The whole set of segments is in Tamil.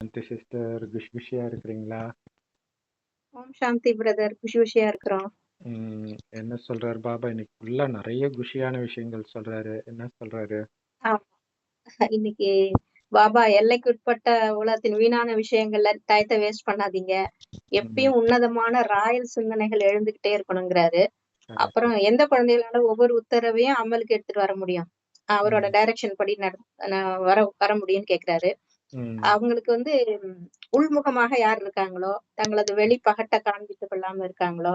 சாந்தி சிஸ்டர், குஷியா இருக்கிறீங்களா? ஓம் சாந்தி பிரதர். குஷியா இருக்கிறோம். என்ன சொல்றாரு பாபா? இன்னைக்கு ஃபுல்லா நிறைய குஷியான விஷயங்கள் சொல்றாரு. என்ன சொல்றாரு? இன்னைக்கு பாபா எல்லைக்குட்பட்ட உலகத்தின் வீணான விஷயங்கள்ல டயத்தை வேஸ்ட் பண்ணாதீங்க, எப்பயும் உன்னதமான ராயல் சிந்தனைகள் எழுந்துகிட்டே இருக்கணுங்கிறாரு. அப்புறம் எந்த குழந்தைகளால ஒவ்வொரு உத்தரவையும் அமலுக்கு எடுத்துட்டு வர முடியும், அவரோட டைரக்ஷன் படி வர முடியும்னு கேக்குறாரு. அவங்களுக்கு உள்முகமாக யார் இருக்காங்களோ, தங்களது வெளிப்பகட்டை காண்பித்துக் கொள்ளாம இருக்காங்களோ,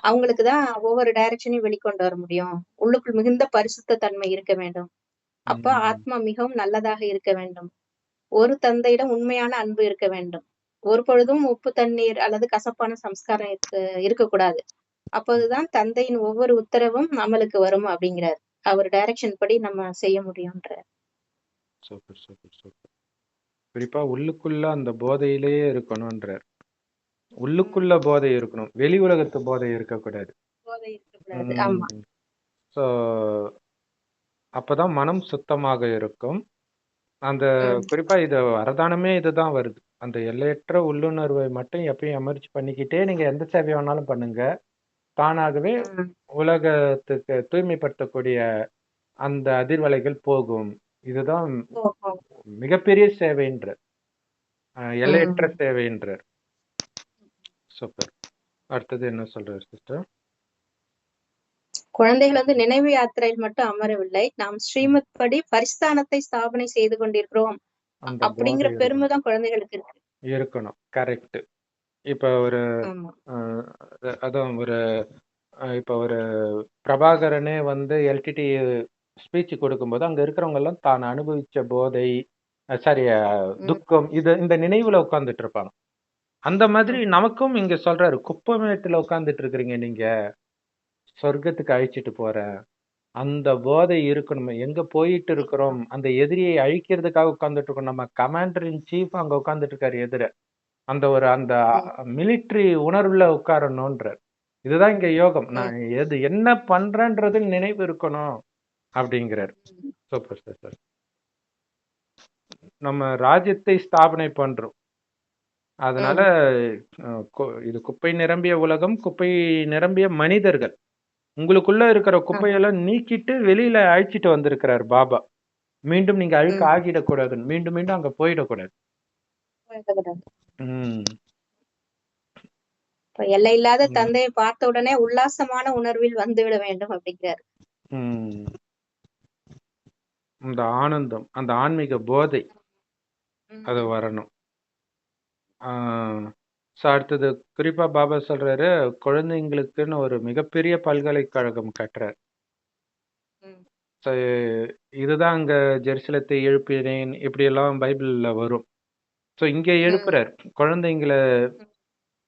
அவங்களுக்குதான் ஒவ்வொரு டைரக்ஷனையும் வெளிக்கொண்டு வர முடியும். உள்ளுக்குள் மிகுந்த பரிசுத்த தன்மை இருக்க வேண்டும். அப்ப ஆத்மா மிகவும் நல்லதாக இருக்க வேண்டும். ஒரு தந்தையிடம் உண்மையான அன்பு இருக்க வேண்டும். ஒரு பொழுதும் உப்பு தண்ணீர் அல்லது கசப்பான சம்ஸ்காரம் இருக்கக்கூடாது. அப்போதுதான் தந்தையின் ஒவ்வொரு உத்தரவும் அமலுக்கு வரும் அப்படிங்கிறார். அவர் டைரக்ஷன் படி நம்ம செய்ய முடியும்ன்ற. Super super super. குறிப்பா உள்ளுக்குள்ள அந்த போதையிலேயே இருக்கணும்ன்றார். உள்ளுக்குள்ள போதை இருக்கணும், வெளி உலகத்து போதை இருக்கக்கூடாது. சோ அப்பதான் மனம் சுத்தமாக இருக்கும். அந்த குறிப்பா இது வரதானமே இதுதான் வருது. அந்த எல்லையற்ற உள்ளுணர்வை மட்டும் எப்பயும் எமர்ஜி பண்ணிக்கிட்டே நீங்க எந்த சேவை வேணாலும் பண்ணுங்க, தானாகவே உலகத்துக்கு தூய்மைப்படுத்தக்கூடிய அந்த அதிர்வலைகள் போகும். இதுதான் மிகப்பெரிய சேவைன்ற, எல்லையற்ற சேவைன்றார். சூப்பர். அடுத்தது என்ன சொல்றாரு சிஸ்டர்? குழந்தைகள் நினைவு யாத்திரையில் மட்டும் அமரவில்லை, நாம் ஸ்ரீமத் படி பரிஸ்தானத்தை ஸ்தாபனை செய்து கொண்டிருக்கிறோம் அப்படிங்கிற பெருமை தான் குழந்தைகளுக்கு இருக்கணும். கரெக்ட். இப்ப ஒரு அதான் இப்ப ஒரு பிரபாகரனே எல்டிடி ஸ்பீச் கொடுக்கும்போது அங்க இருக்கிறவங்க எல்லாம் தான் அனுபவிச்ச போதை, சாரி துக்கம், இந்த நினைவுல உட்கார்ந்துட்டு இருப்பாங்க. அந்த மாதிரி நமக்கும் இங்க சொல்றாரு, குப்பமேட்டுல உட்கார்ந்துட்டு இருக்கிறீங்க நீங்க, சொர்க்கத்துக்கு அழிச்சிட்டு போறேன். அந்த போதை இருக்கணும். எங்க போயிட்டு இருக்கிறோம், அந்த எதிரியை அழிக்கிறதுக்காக உட்கார்ந்துட்டு இருக்கோம். நம்ம கமாண்டர் இன் சீஃப் அங்க உட்கார்ந்துட்டு இருக்காரு எதிர. அந்த மிலிட்ரி உணர்வுல உட்காரணும்ன்ற. இதுதான் இங்க யோகம். நான் என்ன பண்றேன்றது நினைவு இருக்கணும் அப்படிங்கிறார். Super sir. நம்ம ராஜ்யத்தை ஸ்தாபனை பண்றோம். அதனால இது குப்பை நிரம்பிய உலகம், குப்பை நிரம்பிய மனிதர்கள். உங்களுக்குள்ள இருக்கிற குப்பையெல்லாம் நீக்கிட்டு வெளியில அழிச்சிட்டு வந்திருக்கிறார் பாபா. மீண்டும் நீங்க அழுக்க ஆகிடக்கூடாது, மீண்டும் மீண்டும் அங்க போயிடக்கூடாது. எல்லை இல்லாத தந்தையை பார்த்த உடனே உல்லாசமான உணர்வில் வந்துவிட வேண்டும் அப்படிங்கிறார். அந்த ஆனந்தம், அந்த ஆன்மீக போதை அது வரணும். அடுத்தது குறிப்பா பாபா சொல்றாரு, குழந்தைங்களுக்குன்னு ஒரு மிகப்பெரிய பல்கலைக்கழகம் கட்டுறார். இதுதான் அங்க ஜெருசலத்தை எழுப்பினேன் இப்படி எல்லாம் பைபிள்ல வரும். சோ இங்க எழுப்புறார், குழந்தைங்களை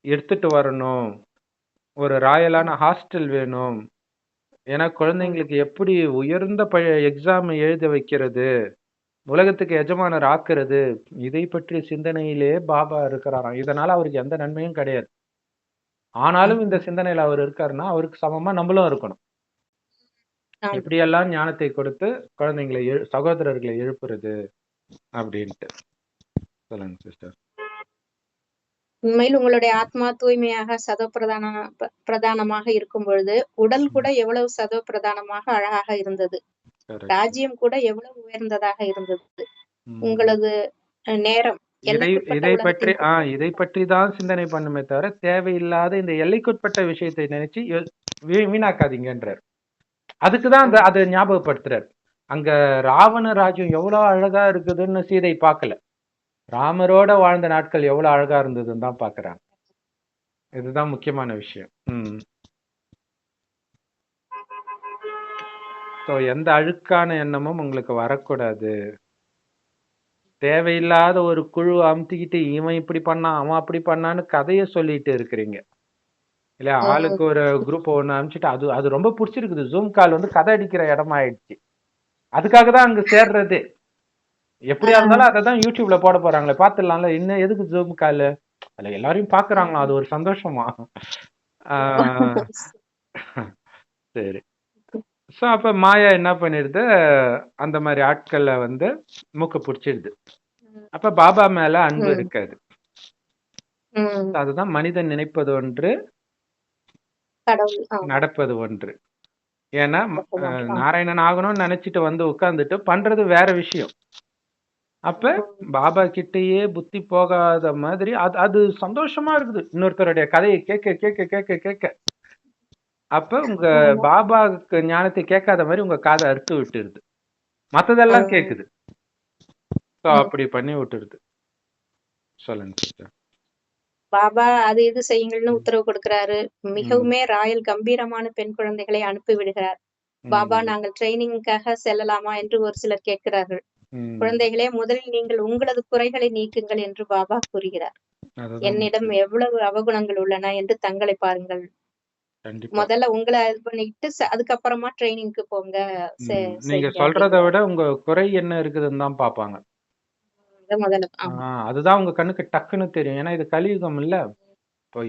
எடுத்துட்டு வரணும், ஒரு ராயலான ஹாஸ்டல் வேணும். ஏன்னா குழந்தைங்களுக்கு எப்படி உயர்ந்த எக்ஸாம் எழுத வைக்கிறது, உலகத்துக்கு எஜமானர் ஆக்குறது, இதை பற்றிய சிந்தனையிலே பாபா இருக்கிறாராம். இதனால அவருக்கு எந்த நன்மையும் கிடையாது. ஆனாலும் இந்த சிந்தனையில அவர் இருக்காருன்னா அவருக்கு சமமா நம்மளும் இருக்கணும். எப்படியெல்லாம் ஞானத்தை கொடுத்து குழந்தைங்களை சகோதரர்களை எழுப்புறது அப்படின்ட்டு. சொல்லுங்க சிஸ்டர். உண்மையில் உங்களுடைய ஆத்மா தூய்மையாக சதோ பிரதானமாக இருக்கும் பொழுது உடல் கூட எவ்வளவு சதோ பிரதானமாக அழகாக இருந்தது, ராஜ்யம் கூட எவ்வளவு உயர்ந்ததாக இருந்தது. உங்களது நேரம் இதை பற்றி தான் சிந்தனை பண்ணுமே தவிர தேவையில்லாத இந்த எல்லைக்குட்பட்ட விஷயத்தை நினைச்சு வீணாக்காதீங்கன்றார். அதுக்குதான் அதை ஞாபகப்படுத்துறார். அங்க ராவண ராஜ்யம் எவ்வளவு அழகா இருக்குதுன்னு சீதை பார்க்கல, ராமரோட வாழ்ந்த நாட்கள் எவ்வளவு அழகா இருந்ததுன்னு தான் பாக்குறாங்க. இதுதான் முக்கியமான விஷயம். எந்த அழுக்கான எண்ணமும் உங்களுக்கு வரக்கூடாது. தேவையில்லாத ஒரு குழு அமுத்திக்கிட்டு இவன் இப்படி பண்ணான் அவன் அப்படி பண்ணான்னு கதைய சொல்லிட்டு இருக்கிறீங்க இல்ல. ஆளுக்கு ஒரு குரூப் ஒண்ணு அனுப்பிச்சுட்டு அது ரொம்ப பிடிச்சிருக்குது. ஜூம் கால் கதை அடிக்கிற இடமா ஆயிடுச்சு. அதுக்காக தான் அங்க சேர்றது. எப்படியா இருந்தாலும் அதை தான் யூடியூப்ல போட போறாங்களே, பாத்துடலாம்ல, இன்னும் எதுக்கு ஜூம் கால், அதுல எல்லாரையும் பாக்குறாங்களா, அது ஒரு சந்தோஷமா. சரி. ஸோ அப்ப மாயா என்ன பண்ணிடுது, அந்த மாதிரி ஆட்களை மூக்க பிடிச்சிடுது. அப்ப பாபா மேல அன்பு ம், இருக்காது. ம். அதுதான் மனிதன் நினைப்பது ஒன்று, கடவுள். ஆமா. நடப்பது ஒன்று. ஏன்னா நடப்பது ஒன்று. ஆமா. நாராயணன் ஆகணும்னு நினைச்சிட்டு வந்து உட்கார்ந்துட்டு பண்றது வேற விஷயம். அப்ப ம். பாபா கிட்டயே புத்தி போகாத மாதிரி அது அது சந்தோஷமா இருக்குது. இன்னொருத்தருடைய கதையை கேட்க கேட்க கேட்க கேட்க அப்ப உங்க ஆமா. பாபாவுக்கு ஞானத்தை கேட்காத மாதிரி உங்க காதை அறுத்து விட்டுருது. மத்ததெல்லாம் ம், கேக்குது. So, ம். அப்படி பண்ணி விட்டுருது. சொல்லுங்க sister. பாபா அது இது செய்யுங்கள்னு ம், உத்தரவு கொடுக்கிறாரு. ம், மிகவுமே ராயல் கம்பீரமான பெண் குழந்தைகளை அனுப்பி விடுகிறார். பாபா ம், நாங்கள் ட்ரெய்னிங்காக செல்லலாமா என்று ஒரு சிலர் கேட்கிறார்கள். ம். குழந்தைகளே முதலில் நீங்கள் உங்களது குறைகளை நீக்குங்கள் என்று பாபா கூறுகிறார். அதுதான் என்னிடம் முக்கியம். எவ்வளவு அவகுணங்கள் உள்ளன என்று தங்களை பாருங்கள். கண்டிப்பா. முதல்ல உங்கள இது பண்ணிட்டு அதுக்கப்புறமா ட்ரெய்னிங்க்கு போங்க. நீங்க செய்யுங்க சொல்றத அப்படிங்கிறாரு. விட உங்க குறை என்ன இருக்குதுன்னு தான் பார்ப்பாங்க. அத முதல்ல. ஆமா. அதுதான் உங்க கண்ணுக்கு டக்குன்னு தெரியும். ஏன்னா இது கலியுகம் இல்ல. இப்போ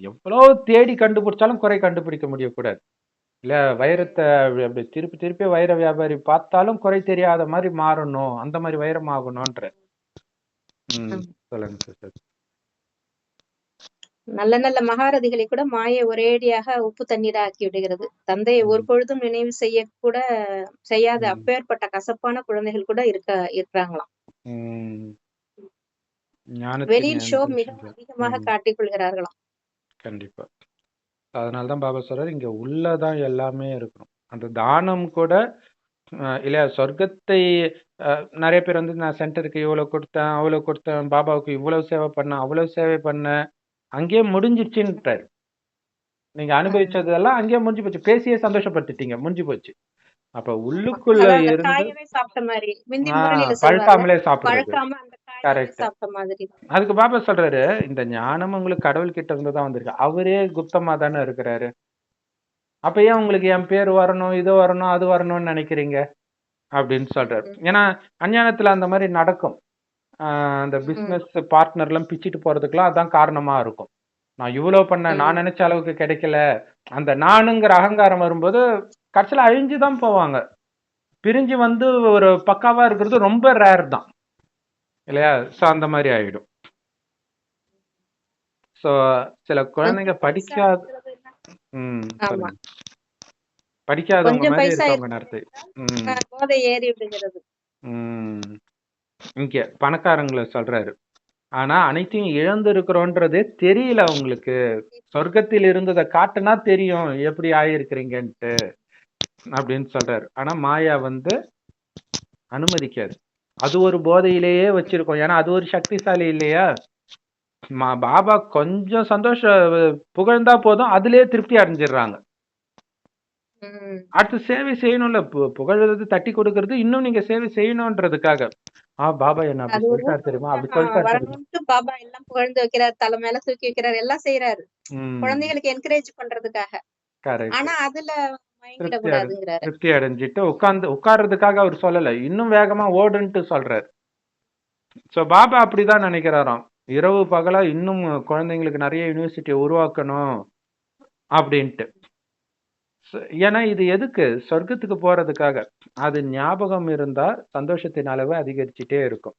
எவ்வளோ தேடி கண்டுபிடிச்சாலும் குறை கண்டுபிடிக்க முடியக்கூடாது. இல்ல வைரத்த அப்படி திருப்பி திருப்பி வைர வியாபாரி பார்த்தாலும் குறை தெரியாத மாதிரி மாறணும். அந்த மாதிரி வைரம் ஆகணும்ன்ற. ம். ம். சொல்லுங்க சிஸ்டர். நல்ல நல்ல மகாரதிகளை கூட மாயை ஒரேடியாக உப்பு தண்ணீரா ஆக்கி விடுகிறது. தந்தையை ஒரு ம். பொழுதும் நினைவு செய்யாத ம். அப்பேற்பட்ட கசப்பான குழந்தைகள் கூட இருக்கிறாங்களாம். ம். ஞானத்தின் வெளியில் ஷோ எந்த மிகவும் விஷயம். அதிகமாக ம். காட்டிக் கொள்கிறார்களாம். கண்டிப்பா. அதனாலதான் பாபா சொல்றாரு இங்க உள்ளதான் எல்லாமே இருக்கணும். அந்த தானம் கூட இல்லையா சொர்க்கத்தை நிறைய பேர் வந்து நான் சென்டருக்கு இவ்வளவு கொடுத்தேன் அவ்வளவு கொடுத்தேன் பாபாவுக்கு இவ்வளவு சேவை பண்ணேன் அவ்வளவு சேவை பண்ணேன் அங்கேயே முடிஞ்சிருச்சுன்றாரு. நீங்க ம். அனுபவிச்சதெல்லாம் அங்கேயே முடிஞ்சு போச்சு. பேசியே சந்தோஷப்படுத்திட்டீங்க. முடிஞ்சு போச்சு. அப்ப ஆமா. உள்ளுக்குள்ள அதான் அந்த இருந்து காயவே சாப்பிட்ட மாதிரி. முந்தி முரளியில சொல்வார்ல, பழுக்காமலே சாப்பிடுறது. பழக்காம அந்த காயவே கரெக்ட். சாப்பிட்ட மாதிரி. அதுக்கு பாபா சொல்றாரு இந்த ஞானம் உங்களுக்கு கடவுள் கிட்ட இருந்து தான் வந்திருக்கு. அவரே குப்தமா தானே இருக்கிறாரு. அப்ப ஏன் உங்களுக்கு என் பேர் வரணும் இது வரணும் அது வரணும்னு நினைக்கிறீங்க அப்படின்னு சொல்றாரு. ம். ஏன்னா அஞ்ஞானத்துல அந்த மாதிரி நடக்கும். அந்த ம். பிசினஸ் பார்ட்னர்லாம் பிச்சிட்டு போறதுக்குலாம் அதான் காரணமா இருக்கும். நான் இவ்வளவு பண்ணேன் நான் ம். நினைச்ச அளவுக்கு கிடைக்கல. அந்த நானுங்கிற அகங்காரம் வரும்போது கடைசியில அழிஞ்சுதான் போவாங்க. பிரிஞ்சு வந்து ஒரு பக்காவா இருக்கிறது ரொம்ப ரேர் தான் இல்லையா? சோ அந்த மாதிரி ஆயிடும். சோ சில குழந்தைங்க கொஞ்சம் பைசா படிக்காத இருக்கிறதுன்னா ஆமா. சொல்லுங்க. படிக்காதவங்க கொஞ்சம் மாதிரி பைசா இருக்கவங்க இருக்கிறது நேரத்தை. ம் போதை ஏறி விடுகிறது. ம் இங்க பணக்காரங்களை சொல்றாரு. ஆனா அனைத்தையும் இழந்து இருக்கிறோன்றதே தெரியல அவங்களுக்கு. சொர்க்கத்தில் இருந்ததை காட்டுனா தெரியும் எப்படி ஆயிருக்கிறீங்கன்ட்டு அப்படின்னு சொல்றாரு. ஆனா மாயா வந்து அனுமதிக்காது. அது ஒரு போதையிலேயே வச்சிருக்கோம். ஏன்னா அது ஒரு சக்திசாலி இல்லையா? பாபா கொஞ்சம் புகழ்ந்தா போதும் அதுலயே திருப்தி அடைஞ்சிடுறாங்க. ம். அடுத்து சேவை செய்யணும்ல, புகழ்றது தட்டி கொடுக்கறது இன்னும் நீங்க சேவை செய்யணும்ன்றதுக்காக. பாபா என்ன அப்படி அது ஒரு சொல்லிட்டாரு தெரியுமா, ஊக்கம்தான். அப்படி சொல்லிட்டாரு தெரியுமா. வரணும்ட்டு பாபா எல்லாம் புகழ்ந்து வைக்கிறார். தலை மேல தூக்கி வைக்கிறார். எல்லாம் செய்யறாரு. ம் குழந்தைகளுக்கு என்கரேஜ் பண்றதுக்காக. கரெக்ட். ஆனா அதுல திருப்தி மயங்கிடக்கூடாதுங்கிறாரு. திருப்தி அடைஞ்சிட்டு உட்கார்றதுக்காக அவர் சொல்லல, இன்னும் வேகமா ஓடுன்ட்டு சொல்றாரு. சோ பாபா அப்படிதான் நினைக்கிறாராம். இரவு பகலா இன்னும் குழந்தைங்களுக்கு நிறைய யூனிவர்சிட்டியை உருவாக்கணும் அப்படின்ட்டு. ஏன்னா இது எதுக்கு? சொர்க்கத்துக்கு போறதுக்காக. அது ஞாபகம் இருந்தா சந்தோஷத்தின் அளவு அதிகரிச்சுட்டே இருக்கும்.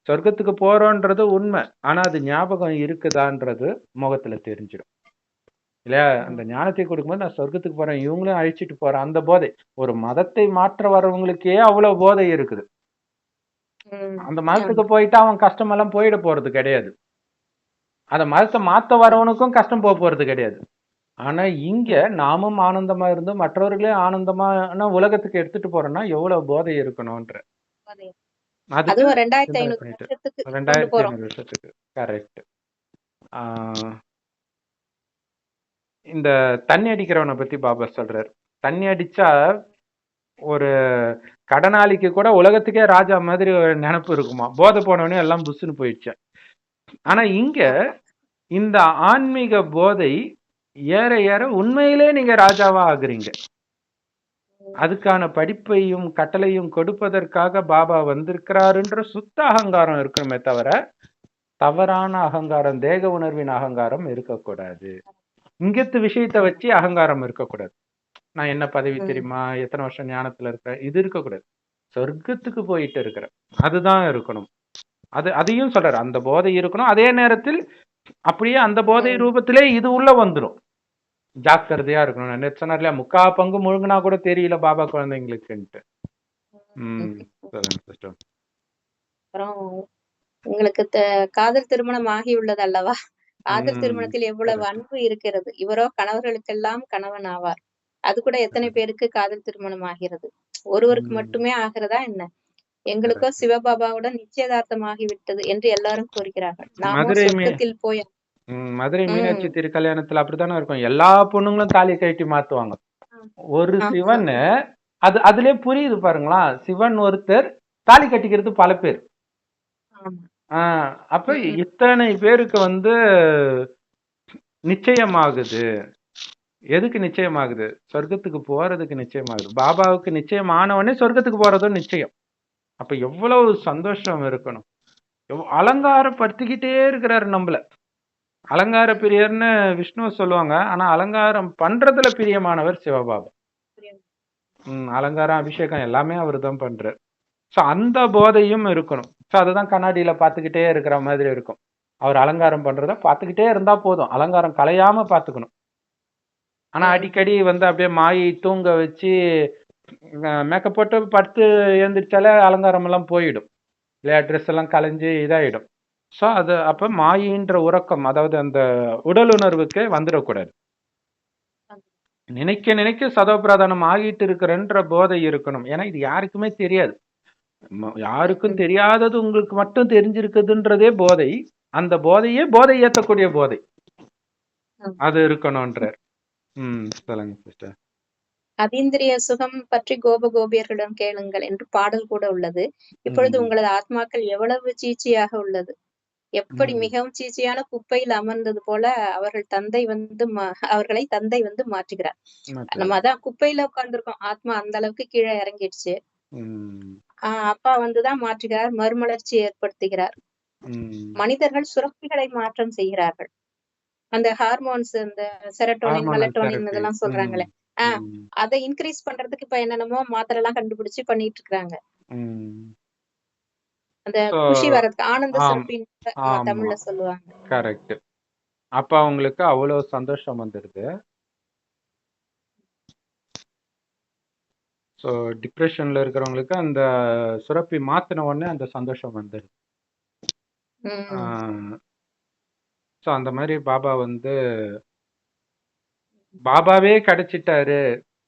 சொர்க்கத்துக்கு போறோன்றது உண்மை. ஆனா அது ஞாபகம் இருக்குதான்றது முகத்துல தெரிஞ்சிடும் இல்லையா? அந்த ம். ஞானத்தை கொடுக்கும்போது நான் சொர்க்கத்துக்கு போறேன் இவங்களையும் அழிச்சிட்டு போறேன் அந்த போதை. ஒரு மதத்தை மாற்ற வர்றவங்களுக்கே அவ்வளவு போதை இருக்குது. ம். அந்த மதத்துக்கு ஆமா. போயிட்டா அவன் கஷ்டமெல்லாம் போயிட போறது கிடையாது. அந்த மதத்தை மாத்த வரவனுக்கும் கஷ்டம் போறது கிடையாது. ஆனா இங்க ம். நாமும் ஆனந்தமா இருந்து மற்றவர்களே ஆனந்தமான உலகத்துக்கு எடுத்துட்டு போறோம்னா எவ்வளவு போதை இருக்கணும்ன்ற அதே. அதுக்கு அதுவும் சிந்தனை 2500 பண்ணிட்டு வருஷத்துக்கு கொண்டு போறோம். 2500 வருஷத்துக்கு கரெக்ட். இந்த தண்ணி அடிக்கிறவனை பத்தி பாபா சொல்றாரு. தண்ணி அடிச்சா ஒரு கடனாளிக்கு கூட உலகத்துக்கே ராஜா மாதிரி ஒரு நினைப்பு இருக்குமா. போதை போனவனே எல்லாம் புஷ்ஷுன்னு போயிடுச்சு. ஆனா இங்க ஆமா. இந்த ஆன்மீக போதை ஏற ஏற உண்மையிலே நீங்க ராஜாவா ஆகுறீங்க. ம். அதுக்கான படிப்பையும் கட்டளையும் கொடுப்பதற்காக பாபா வந்திருக்கிறாருன்ற சுத்த அகங்காரம் இருக்கணுமே தவிர தவறான அகங்காரம், தேக உணர்வின் அகங்காரம் இருக்கக்கூடாது. இங்கத்து விஷயத்த வச்சு அகங்காரம் இருக்கக்கூடாது. நான் என்ன பதவி ம். தெரியுமா, எத்தனை வருஷம் ஞானத்துல இருக்கிறேன், இது இருக்கக்கூடாது. சொர்க்கத்துக்கு போயிட்டு இருக்கிறேன், அதுதான் இருக்கணும். அதையும் சொல்றாரு. அந்த போதை இருக்கணும், அதே நேரத்தில் அப்படியே அந்த போதை ம். ரூபத்திலே இது உள்ள வந்துரும். ஜாக்கிரதையா இருக்கணும். நான் நேத்து சொன்னார் இல்லையா, முக்கா பங்கு முழுங்கினா கூட தெரியல பாபா குழந்தைங்களுக்குன்ட்டு. ம். சொல்லுங்க சிஸ்டர். அப்புறம் உங்களுக்கு காதல் திருமணம் ஆகியுள்ளது அல்லவா? காதல் ம். திருமணத்தில் எவ்வளவு கரெக்ட். அன்பு இருக்கிறது. இவரோ கணவர்களுக்கெல்லாம் கணவன் ஆவார். அது கூட எத்தனை பேருக்கு காதல் திருமணம் ஆகிறது? ஒருவருக்கு ம். மட்டுமே ஆகிறதா என்ன? எங்களுக்கோ கரெக்ட். சிவபாபாவுடன் நிச்சயதார்த்தமாகி விட்டது என்று எல்லாரும் கூறுகிறார்கள். நாமோ மதுரை மீ சொர்க்கத்தில் போய் மதுரை மீனாட்சி ம். திருக்கல்யாணத்துல அப்படித்தானே இருக்கும். எல்லா பொண்ணுங்களும் தாலி கழட்டி மாத்துவாங்க. ஒரு ஆமா, சிவன், அதுலயே புரியுது பாருங்களா, சிவன் ஒருத்தர், தாலி கட்டிக்கிறது பல பேர். ஆமா. அப்ப ம். இத்தனை பேருக்கு நிச்சயமாகுது. எதுக்கு நிச்சயமாகுது? சொர்க்கத்துக்கு போறதுக்கு நிச்சயமாகுது. பாபாவுக்கு நிச்சயம் ஆனவனே சொர்க்கத்துக்கு போறதும் நிச்சயம். அப்ப எவ்வளவு சந்தோஷம் இருக்கணும். அலங்காரப்படுத்திக்கிட்டே இருக்கிறாரு நம்மள. அலங்கார பிரியர்னு விஷ்ணு சொல்லுவாங்க. ஆனா அலங்காரம் பண்றதுல பிரியமானவர் சிவபாபா. அலங்காரம், அபிஷேகம் எல்லாமே அவர் தான் பண்றாரு. ஸோ அந்த போதையும் இருக்கணும். ஸோ அதுதான் கண்ணாடியில பார்த்துக்கிட்டே இருக்கிற மாதிரி இருக்கும். அவர் அலங்காரம் பண்றத பார்த்துக்கிட்டே இருந்தா போதும். அலங்காரம் கலையாம பார்த்துக்கணும். ஆனா அடிக்கடி அப்படியே மாயை தூங்க வச்சு மேக்கப் போட்டு படுத்து எழுந்திரிச்சாலே அலங்காரம் எல்லாம் போயிடும் இல்லையா, ட்ரெஸ் எல்லாம் கலைஞ்சு இதாயிடும். ஸோ அது அப்ப மாயின்ற உறக்கம், அதாவது அந்த உடல் உணர்வுக்கு வந்துடக்கூடாது. நினைக்க நினைக்க சதோபிரதானம் ஆகிட்டு இருக்கிறன்ற போதை இருக்கணும். ஏன்னா இது யாருக்குமே தெரியாது. யாருக்கும் தெரியாதது உங்களுக்கு மட்டும் தெரிஞ்சிருக்குதுன்றதே போதை. அந்த போதையே போதை ஏத்தக்கூடிய போதை அது இருக்கணும்ன்றார். சொல்லுங்க சிஸ்டர். அதீந்திரிய சுகம் பற்றி கோபியர்களிடம் கேளுங்கள் என்று பாடல் கூட உள்ளது. இப்பொழுது உங்களது ஆத்மாக்கள் எவ்வளவு சீச்சியாக உள்ளது. எப்படி மிகவும் சீச்சியான குப்பையில் அமர்ந்தது போல அவர்களை தந்தை மாற்றுகிறார். நம்ம அதான் குப்பையில உட்கார்ந்துருக்கோம். ஆத்மா அந்த அளவுக்கு கீழே இறங்கிடுச்சு. அப்பா வந்துதான் மாற்றுகிறார், மறுமலர்ச்சி ஏற்படுத்துகிறார். மனிதர்கள் சுரப்பிகளை மாற்றம் செய்கிறார்கள். அந்த ஹார்மோன்ஸ், இந்த செரட்டோனின், மெலட்டோனின் இதெல்லாம் சொல்றாங்களே, அதை இன்கிரீஸ் பண்றதுக்கு இப்ப என்னென்னமோ மாத்திரை எல்லாம் கண்டுபிடிச்சு பண்ணிட்டு இருக்காங்க. அந்த குஷி வர்றதுக்கு ஆனந்த சுரப்பின் தமிழ்ல சொல்லுவாங்க. கரெக்ட். அப்ப அவங்களுக்கு அவ்வளவு சந்தோஷம் வந்துருது. ஸோ டிப்ரெஷன்ல இருக்கிறவங்களுக்கு அந்த சுரப்பி மாத்தின உடனே அந்த சந்தோஷம் வந்துடுது. ஸோ அந்த மாதிரி பாபாவே கிடைச்சிட்டாரு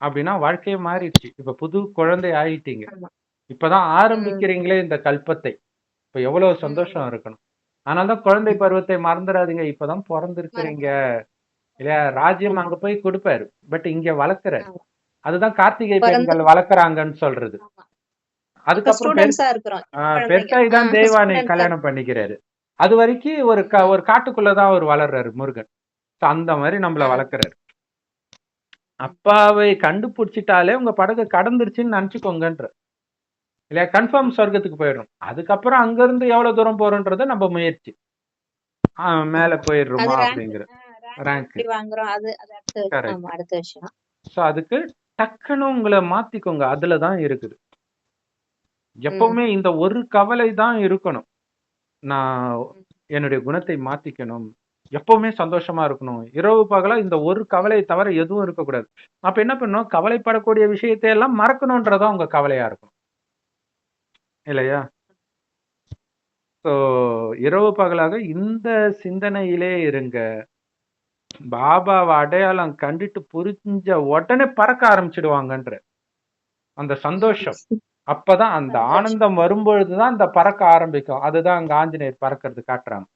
அப்படின்னா வாழ்க்கையே மாறிடுச்சு. இப்ப புது குழந்தை ஆயிட்டீங்க. இப்பதான் ஆரம்பிக்கிறீங்களே இந்த கல்பத்தை. இப்ப எவ்வளவு சந்தோஷம் இருக்கணும். ஆனால்தான் குழந்தை பருவத்தை மறந்துடாதீங்க. இப்பதான் பிறந்திருக்கிறீங்க இல்லையா, ராஜ்யம் அங்க போய் கொடுப்பாரு, பட் இங்க வளர்க்கிறாரு. அதுதான் கார்த்திகை பெண்கள் வளர்க்குறாங்கன்னு சொல்றது. அதுக்கப்புறம் பெருசாய் தான் தெய்வானை கல்யாணம் பண்ணிக்கிறாரு. அது வரைக்கும் ஒரு காட்டுக்குள்ளதான் அவர் வளர்றாரு முருகன். அந்த மாதிரி நம்மள வளர்க்கிறாரு. அப்பாவை கண்டுபிடிச்சிட்டாலே உங்க படகு கடந்துருச்சுன்னு நினைச்சுக்கோங்கன்ற இல்லையா, கன்ஃபார்ம் சொர்க்கத்துக்கு போயிடும். அதுக்கப்புறம் அங்க இருந்து எவ்வளவு தூரம் போறோன்றத நம்ம முயற்சி மேல போயிடுறோமா அப்படிங்கிற ரேங்க். சோ அதுக்கு டக்குன்னு உங்களை மாத்திக்கோங்க. அதுலதான் இருக்குது. எப்பவுமே இந்த ஒரு கவலை தான் இருக்கணும். நான் என்னுடைய குணத்தை மாத்திக்கணும், எப்பவுமே சந்தோஷமா இருக்கணும், இரவு பகலா இந்த ஒரு கவலையை தவிர எதுவும் இருக்கக்கூடாது. அப்ப என்ன பண்ணும், கவலைப்படக்கூடிய விஷயத்தை எல்லாம் மறக்கணும்ன்றதான் உங்க கவலையா இருக்கும் இல்லையா. ஸோ இரவு பகலாக இந்த சிந்தனையிலே இருங்க. பாபாவை அடையாளம் கண்டுட்டு புரிஞ்ச உடனே பறக்க ஆரம்பிச்சிடுவாங்கன்ற அந்த சந்தோஷம். அப்பதான் அந்த ஆனந்தம் வரும்பொழுதுதான் இந்த பறக்க ஆரம்பிக்கும். அதுதான் அங்க ஆஞ்சநேயர் பறக்கிறது காட்டுறாங்க.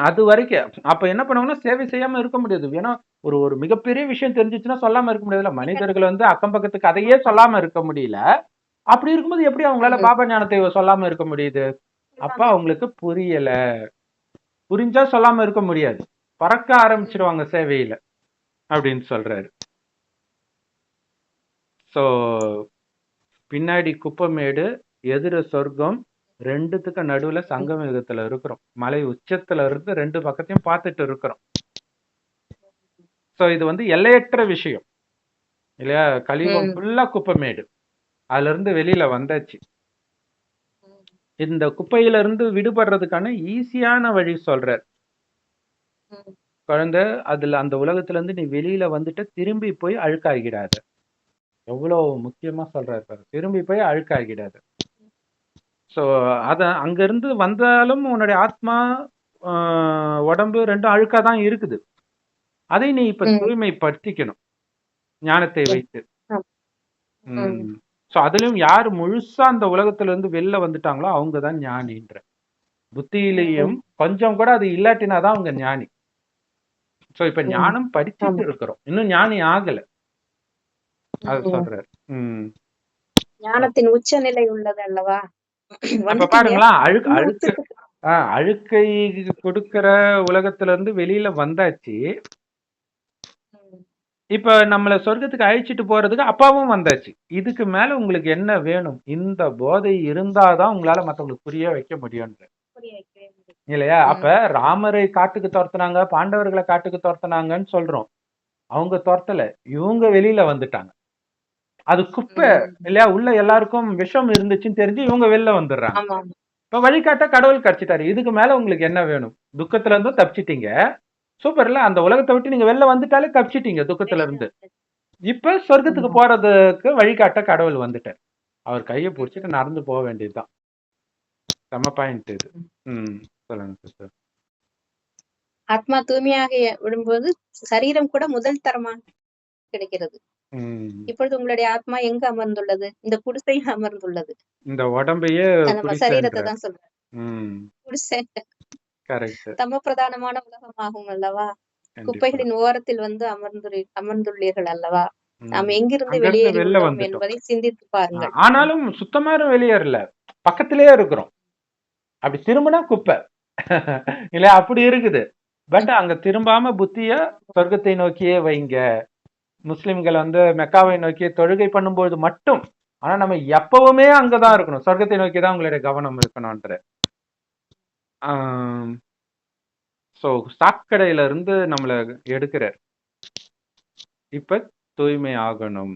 அது வரைக்கும் அப்ப என்ன பண்ணுவாங்கன்னா சேவை செய்யாம இருக்க முடியாது. ஏன்னா ஒரு மிகப்பெரிய விஷயம் தெரிஞ்சிச்சுன்னா சொல்லாம இருக்க முடியாதுல்ல. மனிதர்கள் அக்கம் பக்கத்துக்கு அதையே சொல்லாம இருக்க முடியல. அப்படி இருக்கும்போது எப்படி அவங்களால பாபா ஞானத்தை சொல்லாம இருக்க முடியுது? அப்ப அவங்களுக்கு புரியல. புரிஞ்சா சொல்லாம இருக்க முடியாது, பறக்க ஆரம்பிச்சிருவாங்க சேவையில அப்படின்னு சொல்றாரு. சோ பின்னாடி குப்பமேடு, எதிர சொர்க்கம், ரெண்டுத்துக்கு நடுவுல சங்கம் யுகத்துல இருக்கிறோம். மலை உச்சத்துல இருந்து ரெண்டு பக்கத்தையும் பார்த்துட்டு இருக்கிறோம். சோ இது எல்லையற்ற விஷயம் இல்லையா. கலியுகம் ஃபுல்லா குப்பமேடு. அதுல இருந்து வெளியில வந்தாச்சு. இந்த குப்பையில இருந்து விடுபடுறதுக்கான ஈஸியான வழி சொல்றார். ம். குழந்தை, அதுல அந்த உலகத்துல இருந்து நீ வெளியில வந்துட்டு திரும்பி போய் அழுக்காகிடாத. எவ்வளவு முக்கியமா சொல்றாரு பாரு. திரும்பி போய் அழுக்காகிடாத. சோ அத அங்க இருந்து வந்தாலும் உன்னுடைய ஆத்மா உடம்பு ரெண்டும் அழுக்கா தான் இருக்குது. அதை நீ இப்ப ம். தூய்மைப்படுத்திக்கணும் ஞானத்தை வைத்து. ஆம். ம். சோ அதுலயும் யார் முழுசா அந்த உலகத்துல இருந்து வெளில வந்துட்டாங்களோ அவங்கதான் ஞானின்ற. புத்தியிலையும் ம். கொஞ்சம் கூட அது இல்லாட்டினாதான் அவங்க ஞானி. சோ இப்ப ம். ஞானம் படிச்சுட்டு ஆமா. இருக்கிறோம், இன்னும் ஞானி ஆகல. அது ம். சொல்றாரு. ஞானத்தின் உச்சநிலை உள்ளது அல்லவா? அப்ப வந்துட்டீங்க. பாருங்களேன், அழுக்கு இன்னும் அழுக்கு உச்சத்துக்கு அழுக்கை கொடுக்கிற உலகத்துல இருந்து வெளியில வந்தாச்சு. ம். இப்ப நம்மள சொர்க்கத்துக்கு அழைச்சிட்டு போறதுக்கு அப்பாவும் வந்தாச்சு. இதுக்கு மேல உங்களுக்கு என்ன வேணும்? இந்த போதை இருந்தாதான் உங்களால மத்தவங்களுக்கு புரிய வைக்க முடியும்ன்ற. புரிய வைக்கவே முடியும். இல்லையா? ம். அப்ப ராமரை காட்டுக்கு துரத்துனாங்க, பாண்டவர்களை காட்டுக்கு துரத்துனாங்கன்னு சொல்றோம். அவங்க துரத்தல, இவங்க வெளியில வந்துட்டாங்க. அது குப்பை ம். இல்லையா? உள்ள எல்லாருக்கும் விஷம் இருந்துச்சுன்னு தெரிஞ்சு இவங்க வெளில வந்துடுறாங்க. ஆமா. இப்ப வழிகாட்ட கடவுள் கிடைச்சிட்டாரு. இதுக்கு மேல உங்களுக்கு என்ன வேணும்? துக்கத்துல இருந்தும் தப்பிச்சிட்டீங்க. சூப்பர்ல, அந்த உலகத்தை விட்டு நீங்க வெளில வந்துட்டாலே தப்பிச்சிட்டீங்க துக்கத்துல வெளியில இருந்து. வந்து இப்ப சொர்க்கத்துக்கு ஆமா. போறதுக்கு வழிகாட்ட கடவுள் வந்துட்டார். அவர் கையை பிடிச்சிட்டு நடந்து போக வேண்டியதுதான். செம பாயிண்ட் இது. ம். சொல்லுங்க சிஸ்டர். ஆத்மா தூய்மையாக விடும்போது சரீரம் கூட முதல் தரமாக கிடைக்கிறது. இப்பொழுது உங்களுடைய ஆத்மா எங்க அமர்ந்துள்ளது? இந்த குடிசையில் அமர்ந்துள்ளது. இந்த உடம்பையே நம்ம சரீரத்தை தான் சொல்றேன். குடிசை கரெக்ட். தம பிரதானமான உலகமாகும் அல்லவா? குப்பைகளின் ஓரத்தில் வந்து அமர்ந்துள்ளீர்கள் அல்லவா? நாம் எங்கிருந்து வெளியேறி உள்ளோம் என்பதை சிந்தித்து பாருங்கள். ஆனாலும் சுத்தமா வெளியேறல, பக்கத்திலேயே இருக்கிறோம். அப்படி திரும்பினா குப்பை இல்ல, அப்படி இருக்குது. பட் அங்க திரும்பாம புத்திய சொர்க்கத்தை நோக்கியே வைங்க. முஸ்லிம்கள் வந்து மெக்காவை நோக்கி தொழுகை பண்ணும்போது மட்டும், ஆனா நம்ம எப்பவுமே அங்கதான் இருக்கணும், சொர்க்கத்தை நோக்கி தான் உங்களுடைய கவனம் இருக்கணும்ன்ற. சோ சாக்கடையில இருந்து நம்மள எடுக்கிறார். இப்ப தூய்மை ஆகணும்.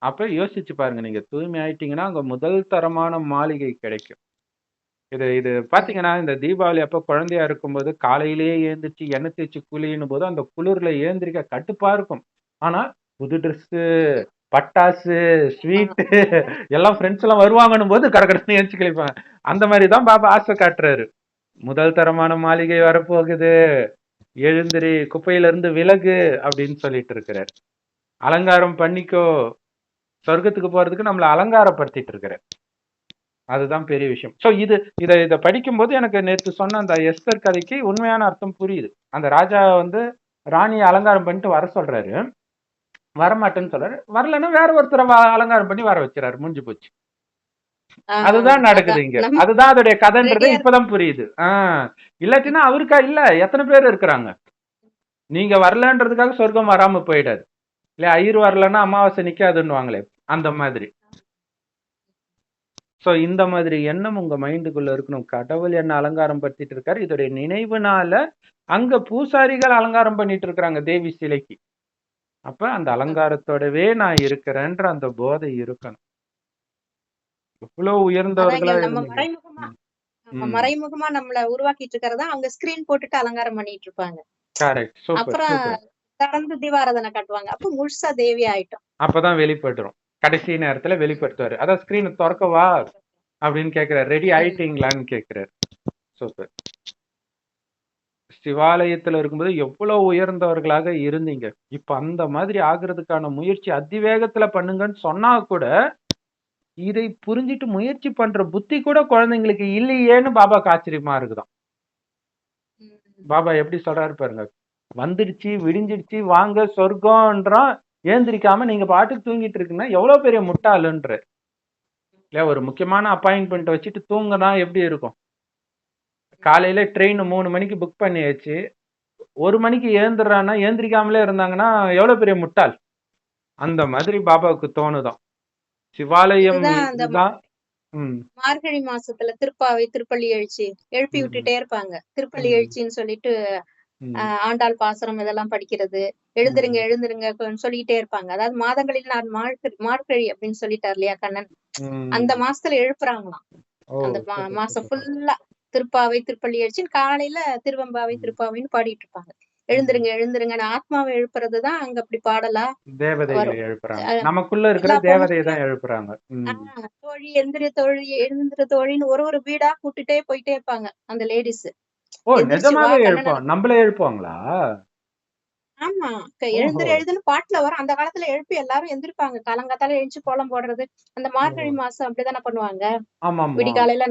அப்ப யோசிச்சு பாருங்க, நீங்க தூய்மை ஆயிட்டீங்கன்னா அங்க முதல் தரமான மாளிகை கிடைக்கும். இது பாத்தீங்கன்னா, இந்த தீபாவளி அப்ப குழந்தையா இருக்கும்போது காலையிலேயே எழுந்திரிச்சு எண்ணெய் தேய்ச்சி குளியும் போது அந்த குளிர்ல ஏந்திரிக்க கட்டுப்பா இருக்கும். ஆனா புது ட்ரெஸ், பட்டாசு, ஸ்வீட்டு எல்லாம் ஃப்ரெண்ட்ஸ் எல்லாம் வருவாங்கன்னும் போது கடற்கடன்னு ஏஞ்சி கழிப்பாங்க. அந்த மாதிரிதான் பாபா ஆசை காட்டுறாரு. முதல் தரமான மாளிகை வரப்போகுது, எழுந்திரி, குப்பையில இருந்து விலகு அப்படின்னு சொல்லிட்டு இருக்கிறார். அலங்காரம் பண்ணிக்கோ, சொர்க்கத்துக்கு போறதுக்கு நம்மள அலங்காரப்படுத்திட்டு இருக்கிறார். அதுதான் பெரிய விஷயம். சோ இதை படிக்கும்போது எனக்கு நேற்று சொன்ன அந்த எஸ்தர் கதைக்கு உண்மையான அர்த்தம் புரியுது. அந்த ராஜா வந்து ராணியை அலங்காரம் பண்ணிட்டு வர சொல்றாரு, வரமாட்டேன்னு சொல்றாரு. வரலன்னா வேற ஒருத்தரை அலங்காரம் பண்ணி வர வச்சுறாரு, முடிஞ்சு போச்சு. அதுதான் நடக்குது இங்க. அதுதான் அதோடைய கதைன்றது இப்பதான் புரியுது. இல்லாட்டினா அவருக்கா இல்ல, எத்தனை பேர் இருக்கிறாங்க. நீங்க வரலன்றதுக்காக சொர்க்கம் வராம போயிடாது இல்ல, ஐயர் வரலன்னா அமாவாசை நிக்காதுன்னு அந்த மாதிரி. சோ இந்த மாதிரி எண்ணம் உங்க மைண்டுக்குள்ள இருக்கணும். கடவுள் என்ன அலங்காரம் படுத்திட்டு இருக்காரு, இதோடைய நினைவுனால அங்க பூசாரிகள் அலங்காரம் பண்ணிட்டு இருக்காங்க தேவி சிலைக்கு. அப்ப அந்த அலங்காரத்தோடவே நான் இருக்கிறேன்ற அந்த போதை இருக்கணும். எவ்வளவு உயர்ந்தவர்களா மறைமுகமா நம்மள உருவாக்கிட்டு இருக்கிறதா அவங்க ஸ்கிரீன் போட்டுட்டு அலங்காரம் பண்ணிட்டு இருப்பாங்க. அப்புறம் திறந்து தீபாராதனை காட்டுவாங்க. அப்ப முழுசா தேவி ஆயிட்டோம். அப்பதான் வெளிப்படுறோம். கடைசி நேரத்துல வெளிப்படுத்துவாரு. அதான் ஸ்கிரீன் திறக்கவா அப்படின்னு கேக்குறாரு. ரெடி ஆயிட்டீங்களான்னு கேக்குறாரு. சூப்பர். சிவாலயத்துல இருக்கும்போது எவ்வளவு உயர்ந்தவர்களாக இருந்தீங்க, இப்ப அந்த மாதிரி ஆகுறதுக்கான முயற்சி அதிவேகத்துல பண்ணுங்கன்னு சொன்னா கூட இதை புரிஞ்சிட்டு முயற்சி பண்ற புத்தி கூட குழந்தைங்களுக்கு இல்லையேன்னு பாபாக்கு ஆச்சரியமா இருக்குதான். பாபா எப்படி சொல்றாரு பாருங்க, வந்துடுச்சு, விடிஞ்சிடுச்சு, வாங்க சொர்க்கம்ன்றான், ஏந்திரிக்காம நீங்க பாட்டுக்கு தூங்கிட்டு இருக்குன்னா எவ்வளவு பெரிய முட்டாளுன்ற. இல்ல, ஒரு முக்கியமான அப்பாயின்மெண்ட் வச்சுட்டு தூங்கினா எப்படி இருக்கும்? காலையில ட்ரெயின் 3 மணிக்கு புக் பண்ணியாச்சு, 1 மணிக்கு ஏந்திரானா ஏந்திரிக்காமலே இருந்தாங்கன்னா எவ்வளவு பெரிய முட்டாள். அந்த மாதிரி பாபாவுக்கு தோணுதான். சிவாலயம் மார்கழி மாசத்துல திருப்பாவை, திருப்பள்ளி எழுச்சி எழுப்பி விட்டுட்டே இருப்பாங்க. திருப்பள்ளி எழுச்சின்னு சொல்லிட்டு ஆண்டாள் பாசுரம் இதெல்லாம் படிக்கிறது, எழுந்துருங்க எழுந்துருங்க சொல்லிட்டே இருப்பாங்க. அதாவது மாதங்களில் நான் மார்கழி அப்படின்னு சொல்லிட்டார் இல்லையா கண்ணன், அந்த மாசத்துல எழுப்புறாங்களாம். ஓ! அந்த சூப்பர், மாசம் சூப்பர், சூப்பர். ஃபுல்லா திருப்பாவை, திருப்பள்ளி அடிச்சுன்னு காலையில திருவெம்பாவை, ம். திருப்பாவைன்னு பாடிட்டு இருப்பாங்க. ம். எழுந்திருங்க, எழுந்திருங்கன்னு ஆத்மாவ எழுப்புறது தான் அங்க அப்படி பாடலா தேவதைகள வரும். எழுப்புறாங்க. அ நமக்குள்ள இருக்கிற எல்லா தேவதைய பொண்ணுங்களும் தான் எழுப்புறாங்க. ஆ ம். தோழி எந்திரி தோழி, எழுந்திரு தோழின்னு ஒரு ஒரு வீடா கூட்டிட்டே போயிட்டே இருப்பாங்க அந்த லேடீஸ். ஓ! எந்திரிச்சு வா நிஜமாவே கண்ணன எழுப்புவாங்க. நம்மள எழுப்புவாங்களா? ஆமா. ஓஹோ! எழுந்திரு எழுதுன்னு பாட்டுல வரும். அந்த காலத்துல எழுப்பி எல்லாரும் எந்திரிப்பாங்க. காலங்காத்தால எழுந்துச்சு கோலம் போடுறது. அந்த ஓஹோ! மார்கழி மாசம் அப்படித்தானே பண்ணுவாங்க. ஆமாமா. விடிகாலையில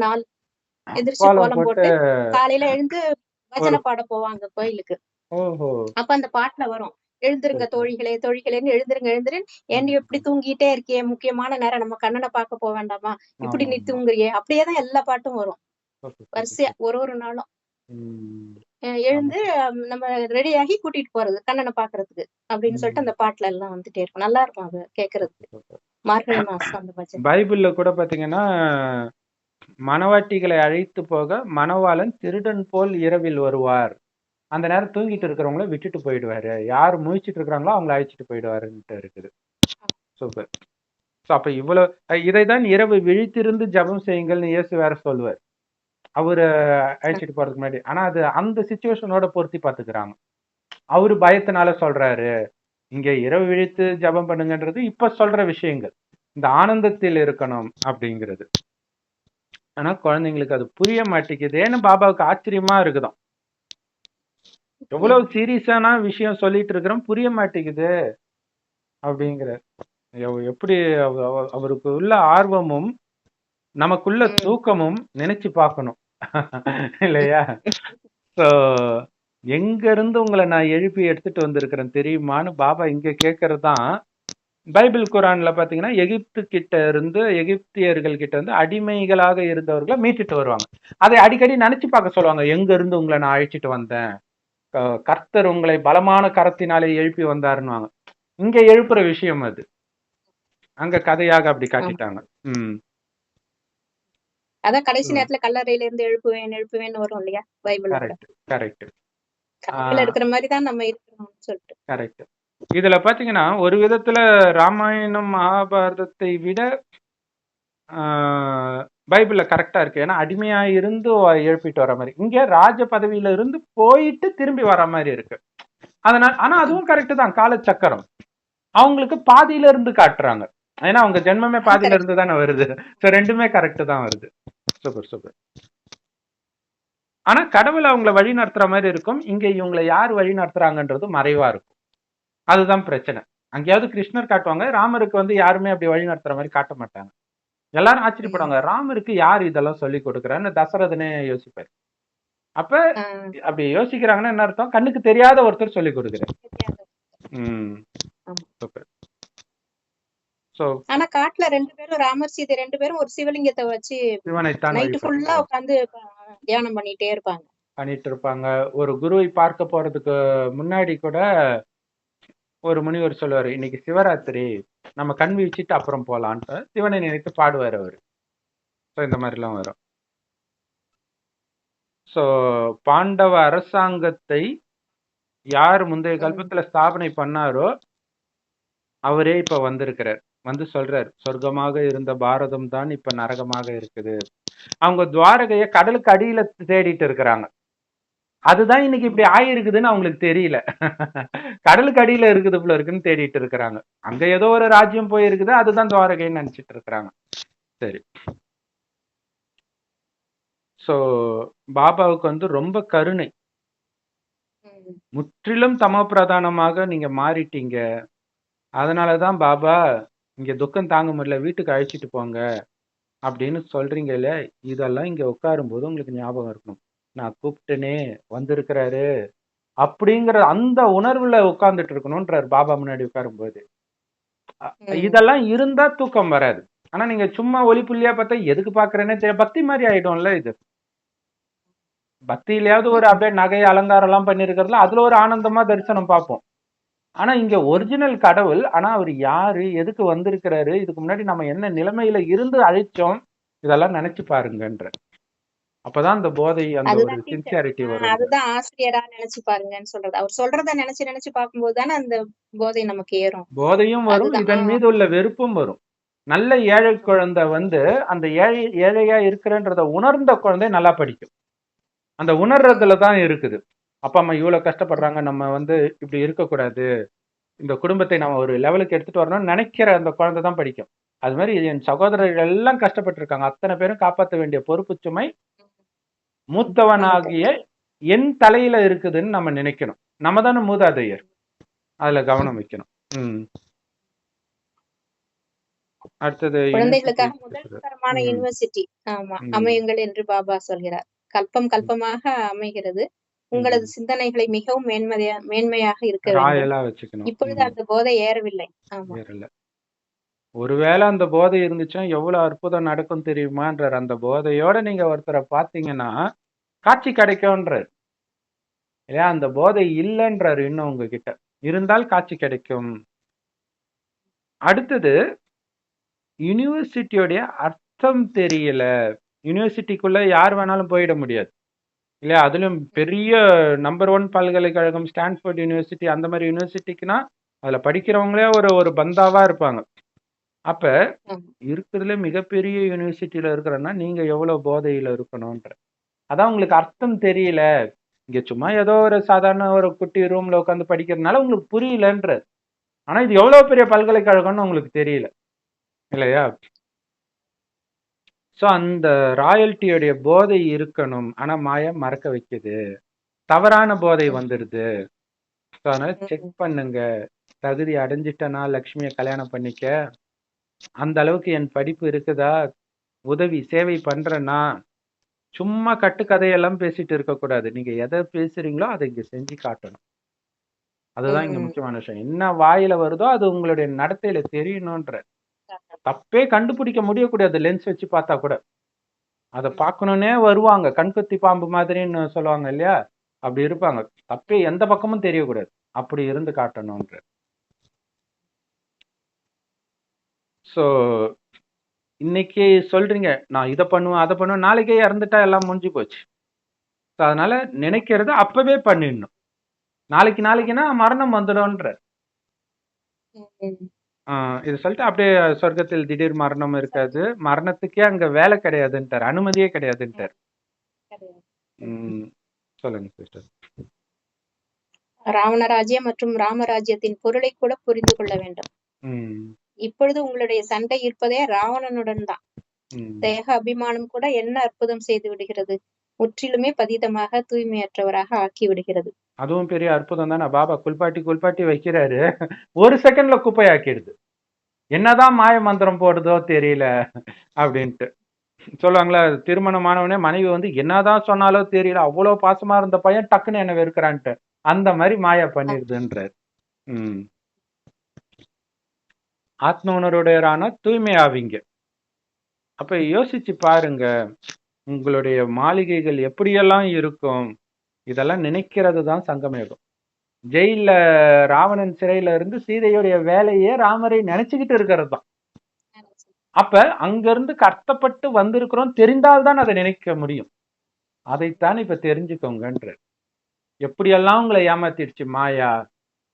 எந்திரிச்சு கோலம் கோலம் போட்டு போட்டு, காலையில எழுந்து ஒரு பஜனை பாட போவாங்க கோயிலுக்கு. ஓஹோ! அப்ப அந்த பாட்டுல வரும். எழுந்திருங்க சரி, சரி. தோழிகளே, தோழிகளேன்னு எழுந்திருங்க, எழுந்திருன்னு. ஏன்டி இப்படி ம். தூங்கிட்டே இருக்கியே? முக்கியமான நேரம் நம்ம கண்ணன பார்க்க போ வேண்டாமா? இப்படி நீ ஆமாமா. தூங்குறியே? அப்படியே தான் எல்லா பாட்டும் வரும். சூப்பர், சூப்பர், வரிசையா சூப்பர். ஒரு ஒரு நாளும். ம். ஆமா. எழுந்து நம்ம ரெடியாகி கூட்டிட்டு போறது. கண்ணன பார்க்கறதுக்கு. அப்படின்னு சொல்லிட்டு ம். அந்த பாட்டுல எல்லாம் வந்துட்டே இருக்கும். நல்லா இருக்கும் அது கேட்கறதுக்கு. Super, super. மார்கழி மாசம் அந்த பஜனை. பைபிள்ல கூட பார்த்தீங்கன்னா, மணவாட்டிகளை அழைத்து போக மணவாளன் திருடன் போல் இரவில் வருவார். அந்த நேரம் தூங்கிட்டு இருக்கிறவங்கள விட்டுட்டு போயிடுவாரு. யார் முழிச்சிட்டு இருக்கிறாங்களோ அவங்கள அழைச்சிட்டு போயிடுவாருன்ட்டு இருக்குது. சூப்பர். ஸோ அப்ப இவ்வளோ இதை தான் இரவு விழித்திருந்து ஜெபம் செய்யுங்கள்னு இயேசு வேற சொல்லுவார். அவரு அழைச்சிட்டு போறதுக்கு முன்னாடி. ஆனா அது அந்த சிச்சுவேஷனோட பொருத்தி பார்த்துக்கிறாங்க. அவரு பயத்தினால சொல்றாரு. இங்க இரவு விழித்து ஜெபம் பண்ணுங்கன்றது இப்ப சொல்ற விஷயங்கள். இந்த ஆனந்தத்தில் இருக்கணும் அப்படிங்கிறது. ஆனா குழந்தைங்களுக்கு அது புரிய மாட்டேங்குதேன்னு பாபாவுக்கு ஆச்சரியமா இருக்குதாம். எவ்வளவு சீரியஸான விஷயம் சொல்லிட்டு இருக்கிறோம் புரிய மாட்டேங்குது அப்படிங்கிற. எப்படி அவருக்கு உள்ள ஆர்வமும் நமக்குள்ள ம். தூக்கமும் நினைச்சு பார்க்கணும். இல்லையா? சோ எங்க இருந்து உங்களை நான் எழுப்பி எடுத்துட்டு வந்திருக்கிறேன் தெரியுமான்னு பாபா இங்க கேட்கறது தான். பைபிள் குரான்ல பாத்தீங்கன்னா எகிப்து கிட்ட இருந்து எகிப்தியர்கள் கிட்ட இருந்து அடிமைகளாக இருந்தவர்களை மீட்டுட்டு வருவாங்க. அதை அடிக்கடி நினைச்சு பார்க்க சொல்லுவாங்க. எங்க இருந்து உங்களை நான் அழைச்சிட்டு வந்தேன், கர்த்தர் உங்களை பலமான கரத்தினாலே எழுப்பி வந்தாருன்னுவாங்க. இங்க எழுப்புற விஷயம் அது. அங்க கதையாக அப்படி ஆமா. காட்டிட்டாங்க. ம். அதான் கடைசி நேரத்துல கல்லறையில இருந்து எழுப்புவேன், எழுப்புவேன்னு வரும் இல்லையா? பைபிள்ல கூட. Correct, correct. கனவுல இருக்கிற மாரி தான் நம்ம இருக்கிறோம்னு சொல்லிட்டு. கரெக்ட். இதுல பாத்தீங்கன்னா ஒரு விதத்துல ராமாயணம் மகாபாரதத்தை விட பைபிள்ல கரெக்டா இருக்கு. ஏன்னா அடிமையா இருந்து எழுப்பிட்டு வர மாதிரி. இங்க ராஜ பதவியில இருந்து போயிட்டு திரும்பி வர மாதிரி இருக்கு. அதனால ஆனா அதுவும் கரெக்ட் தான். காலச்சக்கரம் அவங்களுக்கு பாதியில இருந்து காட்டுறாங்க. ஏன்னா அவங்க ஜென்மமே அது பாதியில கரெக்ட். இருந்து தானே வருது. சோ ரெண்டுமே கரெக்ட் தான் வருது. Super, super. ஆனா கடவுள் அவங்கள வழி நடத்துற மாதிரி இருக்கும். இங்க இவங்களை யார் வழி நடத்துறாங்கன்றது மறைவா இருக்கும். அதுதான் பிரச்சனை. அங்கேயாவது கிருஷ்ணர் காட்டுவாங்க. ராமருக்கு வந்து யாருமே அப்படி வழி நடத்துற மாதிரி காட்ட மாட்டாங்க. எல்லாரும் ஆச்சரியப்படுவாங்க. ராமருக்கு யார் இதெல்லாம் சொல்லி கொடுக்குறான்னு தசரதனே யோசிப்பாரு. அப்ப அப்படி யோசிக்கிறாங்கன்னா என்ன அர்த்தம்? கண்ணுக்கு தெரியாத ஒருத்தர் சொல்லி கொடுக்குறாரு. சூப்பர். சோ ஆனா காட்டுல 2 பேரும் ராமர், சீதை 2 பேரும் ஒரு சிவலிங்கத்தை வச்சு சிவனைத்தான் நைட்டு ஃபுல்லா வழிபட்டாங்க. உட்காந்து தியானம் பண்ணிட்டே இருப்பாங்க. பண்ணிட்டு இருப்பாங்க. ஒரு குருவை பார்க்க போறதுக்கு முன்னாடி கூட ஒரு முனிவர் சொல்லுவாரு, இன்னைக்கு சிவராத்திரி நம்ம கண் விழிச்சிட்டு அப்புறம் போலான்ட்டு சிவனை நினைத்து பாடுவார் அவரு. ஸோ இந்த மாதிரிலாம் வரும். ஸோ பாண்டவ அரசாங்கத்தை யார் முந்தைய கல்பத்துல ஸ்தாபனை பண்ணாரோ அவரே இப்ப வந்திருக்கிறார். வந்து சொல்றார், சொர்க்கமாக இருந்த பாரதம் தான் இப்ப நரகமாக இருக்குது. அவங்க துவாரகைய கடலுக்கு அடியில தேடிட்டு இருக்கிறாங்க. அதுதான் இன்னைக்கு இப்படி ஆயிருக்குதுன்னு அவங்களுக்கு தெரியல. கடலுக்கு அடியில இருக்குது போல இருக்குன்னு தேடிட்டு இருக்கிறாங்க. அங்க ஏதோ ஒரு ராஜ்யம் போயிருக்குது, அதுதான் துவாரகைன்னு நினைச்சிட்டு இருக்கிறாங்க. சரி. சோ பாபாவுக்கு வந்து ரொம்ப கருணை. முற்றிலும் தமோ பிரதானமாக நீங்க மாறிட்டீங்க. அதனாலதான் பாபா இங்க துக்கம் தாங்க முடியல, வீட்டுக்கு அழைச்சிட்டு போங்க அப்படின்னு சொல்றீங்கல்ல. இதெல்லாம் இங்க உட்காரும் போது உங்களுக்கு ஞாபகம் இருக்கணும். நான் கூப்பிட்டனே வந்திருக்கிறாரு அப்படிங்கிற அந்த உணர்வுல உட்கார்ந்துட்டு இருக்கணும்ன்றார் பாபா முன்னாடி உட்காரும் போது. இதெல்லாம் இருந்தா தூக்கம் வராது. ஆனா நீங்க சும்மா ஒளி புள்ளியா பார்த்தா எதுக்கு பாக்குறேன்னே தெரியல. பக்தி மாதிரி ஆயிடும்ல இது. பக்தியிலயாவது ஒரு அப்படியே நகை அலங்காரம் எல்லாம் பண்ணிருக்கிறதுல அதுல ஒரு ஆனந்தமா தரிசனம் பார்ப்போம். ஆனா இங்க ஒரிஜினல் கடவுள். ஆனா அவர் யாரு, எதுக்கு வந்திருக்கிறாரு, இதுக்கு முன்னாடி நம்ம என்ன நிலைமையில இருந்து அழைச்சோம், இதெல்லாம் நினைச்சு பாருங்கன்ற. அப்பதான் அந்த போதை, அந்த ஒரு அதுதான் டீச்சர். சின்சியாரிட்டி வரும். அதுதான் ஆசிரியரா நினைச்சு பாருங்கன்னு சொல்றது. அவர் சொல்றத நினைச்சு பார்க்கும்போது தானே அந்த போதை நமக்கு ஏறும். போதையும் வரும், அதுதான். இதன் மீது உள்ள வெறுப்பும் வரும். நல்ல ஏழை குழந்தை வந்து அந்த ஏழையா இருக்கிறன்றத உணர்ந்த குழந்தை நல்லா படிக்கும். அந்த உணர்றதுல தான் இருக்குது. அப்பா அம்மா இவ்வளவு கஷ்டப்படுறாங்க, நம்ம வந்து இப்படி இருக்கக்கூடாது, இந்த குடும்பத்தை நம்ம ஒரு லெவலுக்கு எடுத்துட்டு வரணும்னு நினைக்கிற அந்த குழந்தை தான் படிக்கும். அது மாதிரி என் சகோதரர்கள் எல்லாம் கஷ்டப்பட்டு இருக்காங்க, அத்தனை பேரும் காப்பாற்ற வேண்டிய பொறுப்பு சுமை மூத்தவனாகிய என் தலையில இருக்குதுன்னு நம்ம நினைக்கணும். நம்ம தானே மூதாதையர், அதுல கவனம் வைக்கணும். அடுத்தது குழந்தைகளுக்காக முதல் தரமான யூனிவர்சிட்டி அமையுங்கள் என்று பாபா சொல்கிறார். கல்பம் கல்பமாக அமைகிறது. உங்களது சிந்தனைகளை மிகவும் மேன்மையாக இருக்க வேண்டும். இப்பொழுது அந்த போதை ஏறவில்லை. ஒருவேளை அந்த போதை இருந்துச்சுன்னா எவ்வளவு அற்புதம் நடக்கும் தெரியுமான்றார். அந்த போதையோட நீங்க ஒருத்தரை பார்த்தீங்கன்னா காட்சி கிடைக்கும்ன்றார் இல்லையா? அந்த போதை இல்லைன்றாரு. இன்னும் உங்ககிட்ட இருந்தால் காட்சி கிடைக்கும். அடுத்தது, யூனிவர்சிட்டியோடைய அர்த்தம் தெரியல. யூனிவர்சிட்டிக்குள்ள யார் வேணாலும் போயிட முடியாது இல்லையா? அதுலயும் பெரிய நம்பர் 1 பல்கலைக்கழகம் ஸ்டான்ஃபோர்ட் யூனிவர்சிட்டி, அந்த மாதிரி யூனிவர்சிட்டிக்குன்னா அதுல படிக்கிறவங்களே ஒரு பந்தாவா இருப்பாங்க. அப்ப இருக்கிறதுல மிகப்பெரிய யூனிவர்சிட்டியில இருக்கிறன்னா நீங்க எவ்வளவு போதையில இருக்கணும்ன்ற. அதான் உங்களுக்கு அர்த்தம் தெரியல. இங்க சும்மா ஏதோ ஒரு சாதாரண ஒரு குட்டி ரூம்ல உட்காந்து படிக்கிறதுனால உங்களுக்கு புரியலன்ற. ஆனா இது எவ்வளவு பெரிய பல்கலைக்கழகம்னு உங்களுக்கு தெரியல இல்லையா? சோ அந்த ராயல்ட்டியோடைய போதை இருக்கணும். ஆனா மாயா மறக்க வைக்குது, தவறான போதை வந்துடுது. செக் பண்ணுங்க. தகுதி அடைஞ்சிட்டனா லக்ஷ்மிய கல்யாணம் பண்ணிக்க, அந்த அளவுக்கு என் படிப்பு இருக்குதா, உதவி சேவை பண்றேன்னா, சும்மா கட்டுக்கதையெல்லாம் பேசிட்டு இருக்கக்கூடாது. நீங்க எதை பேசுறீங்களோ அதை இங்க செஞ்சு காட்டணும். அதுதான் இங்க முக்கியமான விஷயம். என்ன வாயில வருதோ அது உங்களுடைய நடத்தையில தெரியணும்ன்ற. தப்பே கண்டுபிடிக்க முடியக்கூடாது லென்ஸ் வச்சு பார்த்தா கூட. அதை பார்க்கணும்னே வருவாங்க, கண்கொத்தி பாம்பு மாதிரின்னு சொல்லுவாங்க இல்லையா? அப்படி இருப்பாங்க. தப்பே எந்த பக்கமும் தெரியக்கூடாது, அப்படி இருந்து காட்டணும்ன்ற. ஸோ இன்னைக்கு சொல்றீங்க நான் இதை பண்ணுவேன் அதை பண்ணுவேன், நாளைக்கே இறந்துட்டா எல்லாம் முடிஞ்சு போச்சு. அதனால நினைக்கிறத அப்பவே பண்ணிடணும். நாளைக்குன்னா மரணம் வந்துடும்ன்ற. இது சொல்லிட்டு அப்படியே சொர்க்கத்தில் திடீர் மரணம் இருக்காது, மரணத்துக்கே அங்க வேலை கிடையாதுன்ட்டார், அனுமதியே கிடையாதுன்ட்டார். சொல்லுங்க சிஸ்டர். ராவணராஜ்யம் மற்றும் ராமராஜ்யத்தின் பொருளை கூட புரிந்து கொள்ள வேண்டும். இப்பொழுது உங்களுடைய சண்டை இருப்பதே ராவணனுடன் தான். தேக அபிமானம் கூட என்ன அற்புதம் செய்து விடுகிறது, முற்றிலுமே பதிதமாக தூய்மையற்றவராக ஆக்கி விடுகிறது. அதுவும் பெரிய அற்புதம் தானே. பாபா குல்பாட்டி வைக்கிறாரு, ஒரு செகண்ட்ல குப்பை ஆக்கிடுது. என்னதான் மாய மந்திரம் போடுதோ தெரியல அப்படின்ட்டு சொல்லுவாங்களா. திருமணமானவனே மனைவி வந்து என்னதான் சொன்னாலோ தெரியல, அவ்வளவு பாசமா இருந்த பையன் டக்குன்னு என்ன வெறுக்கிறான்ட்டு, அந்த மாதிரி மாயா பண்ணிடுதுன்றார். ஆத்ம உணர்வுடையரான தூய்மை ஆவீங்க. அப்ப யோசிச்சு பாருங்க, உங்களுடைய மாளிகைகள் எப்படியெல்லாம் இருக்கும். இதெல்லாம் நினைக்கிறது தான் சங்கமயுகம். ஜெயில ராவணன் சிறையில இருந்து சீதையுடைய வேலையே ராமரை நினைச்சுக்கிட்டு இருக்கிறது தான். அப்ப அங்கிருந்து கஷ்டப்பட்டு வந்திருக்கிறோம் தெரிந்தால்தான் அதை நினைக்க முடியும். அதைத்தான் இப்ப தெரிஞ்சுக்கோங்கன்ற. எப்படியெல்லாம் உங்களை ஏமாத்திடுச்சு மாயா,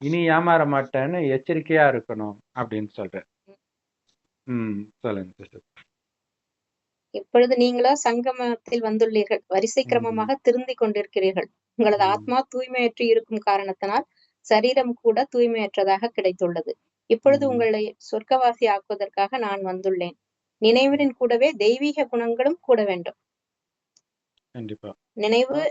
இனி ஏமாற மாட்டேன்னு எச்சரிக்கையா இருக்கணும் அப்படின்னு சொல்றேன். சொல்லுங்க சிஸ்டர். இப்பொழுது நீங்களோ சங்கமத்தில் வந்துள்ளீர்கள், வரிசை கிரமமாக திருந்தி கொண்டிருக்கிறீர்கள். உங்களது ஆத்மா தூய்மையற்று இருக்கும் காரணத்தினால் சரீரம் கூட தூய்மையற்றதாக கிடைத்துள்ளது. இப்பொழுது உங்களை சொர்க்கவாசி ஆக்குவதற்காக நான் வந்துள்ளேன். நினைவின் கூடவே தெய்வீக குணங்களும் கூட வேண்டும். கண்டிப்பா நினைவு,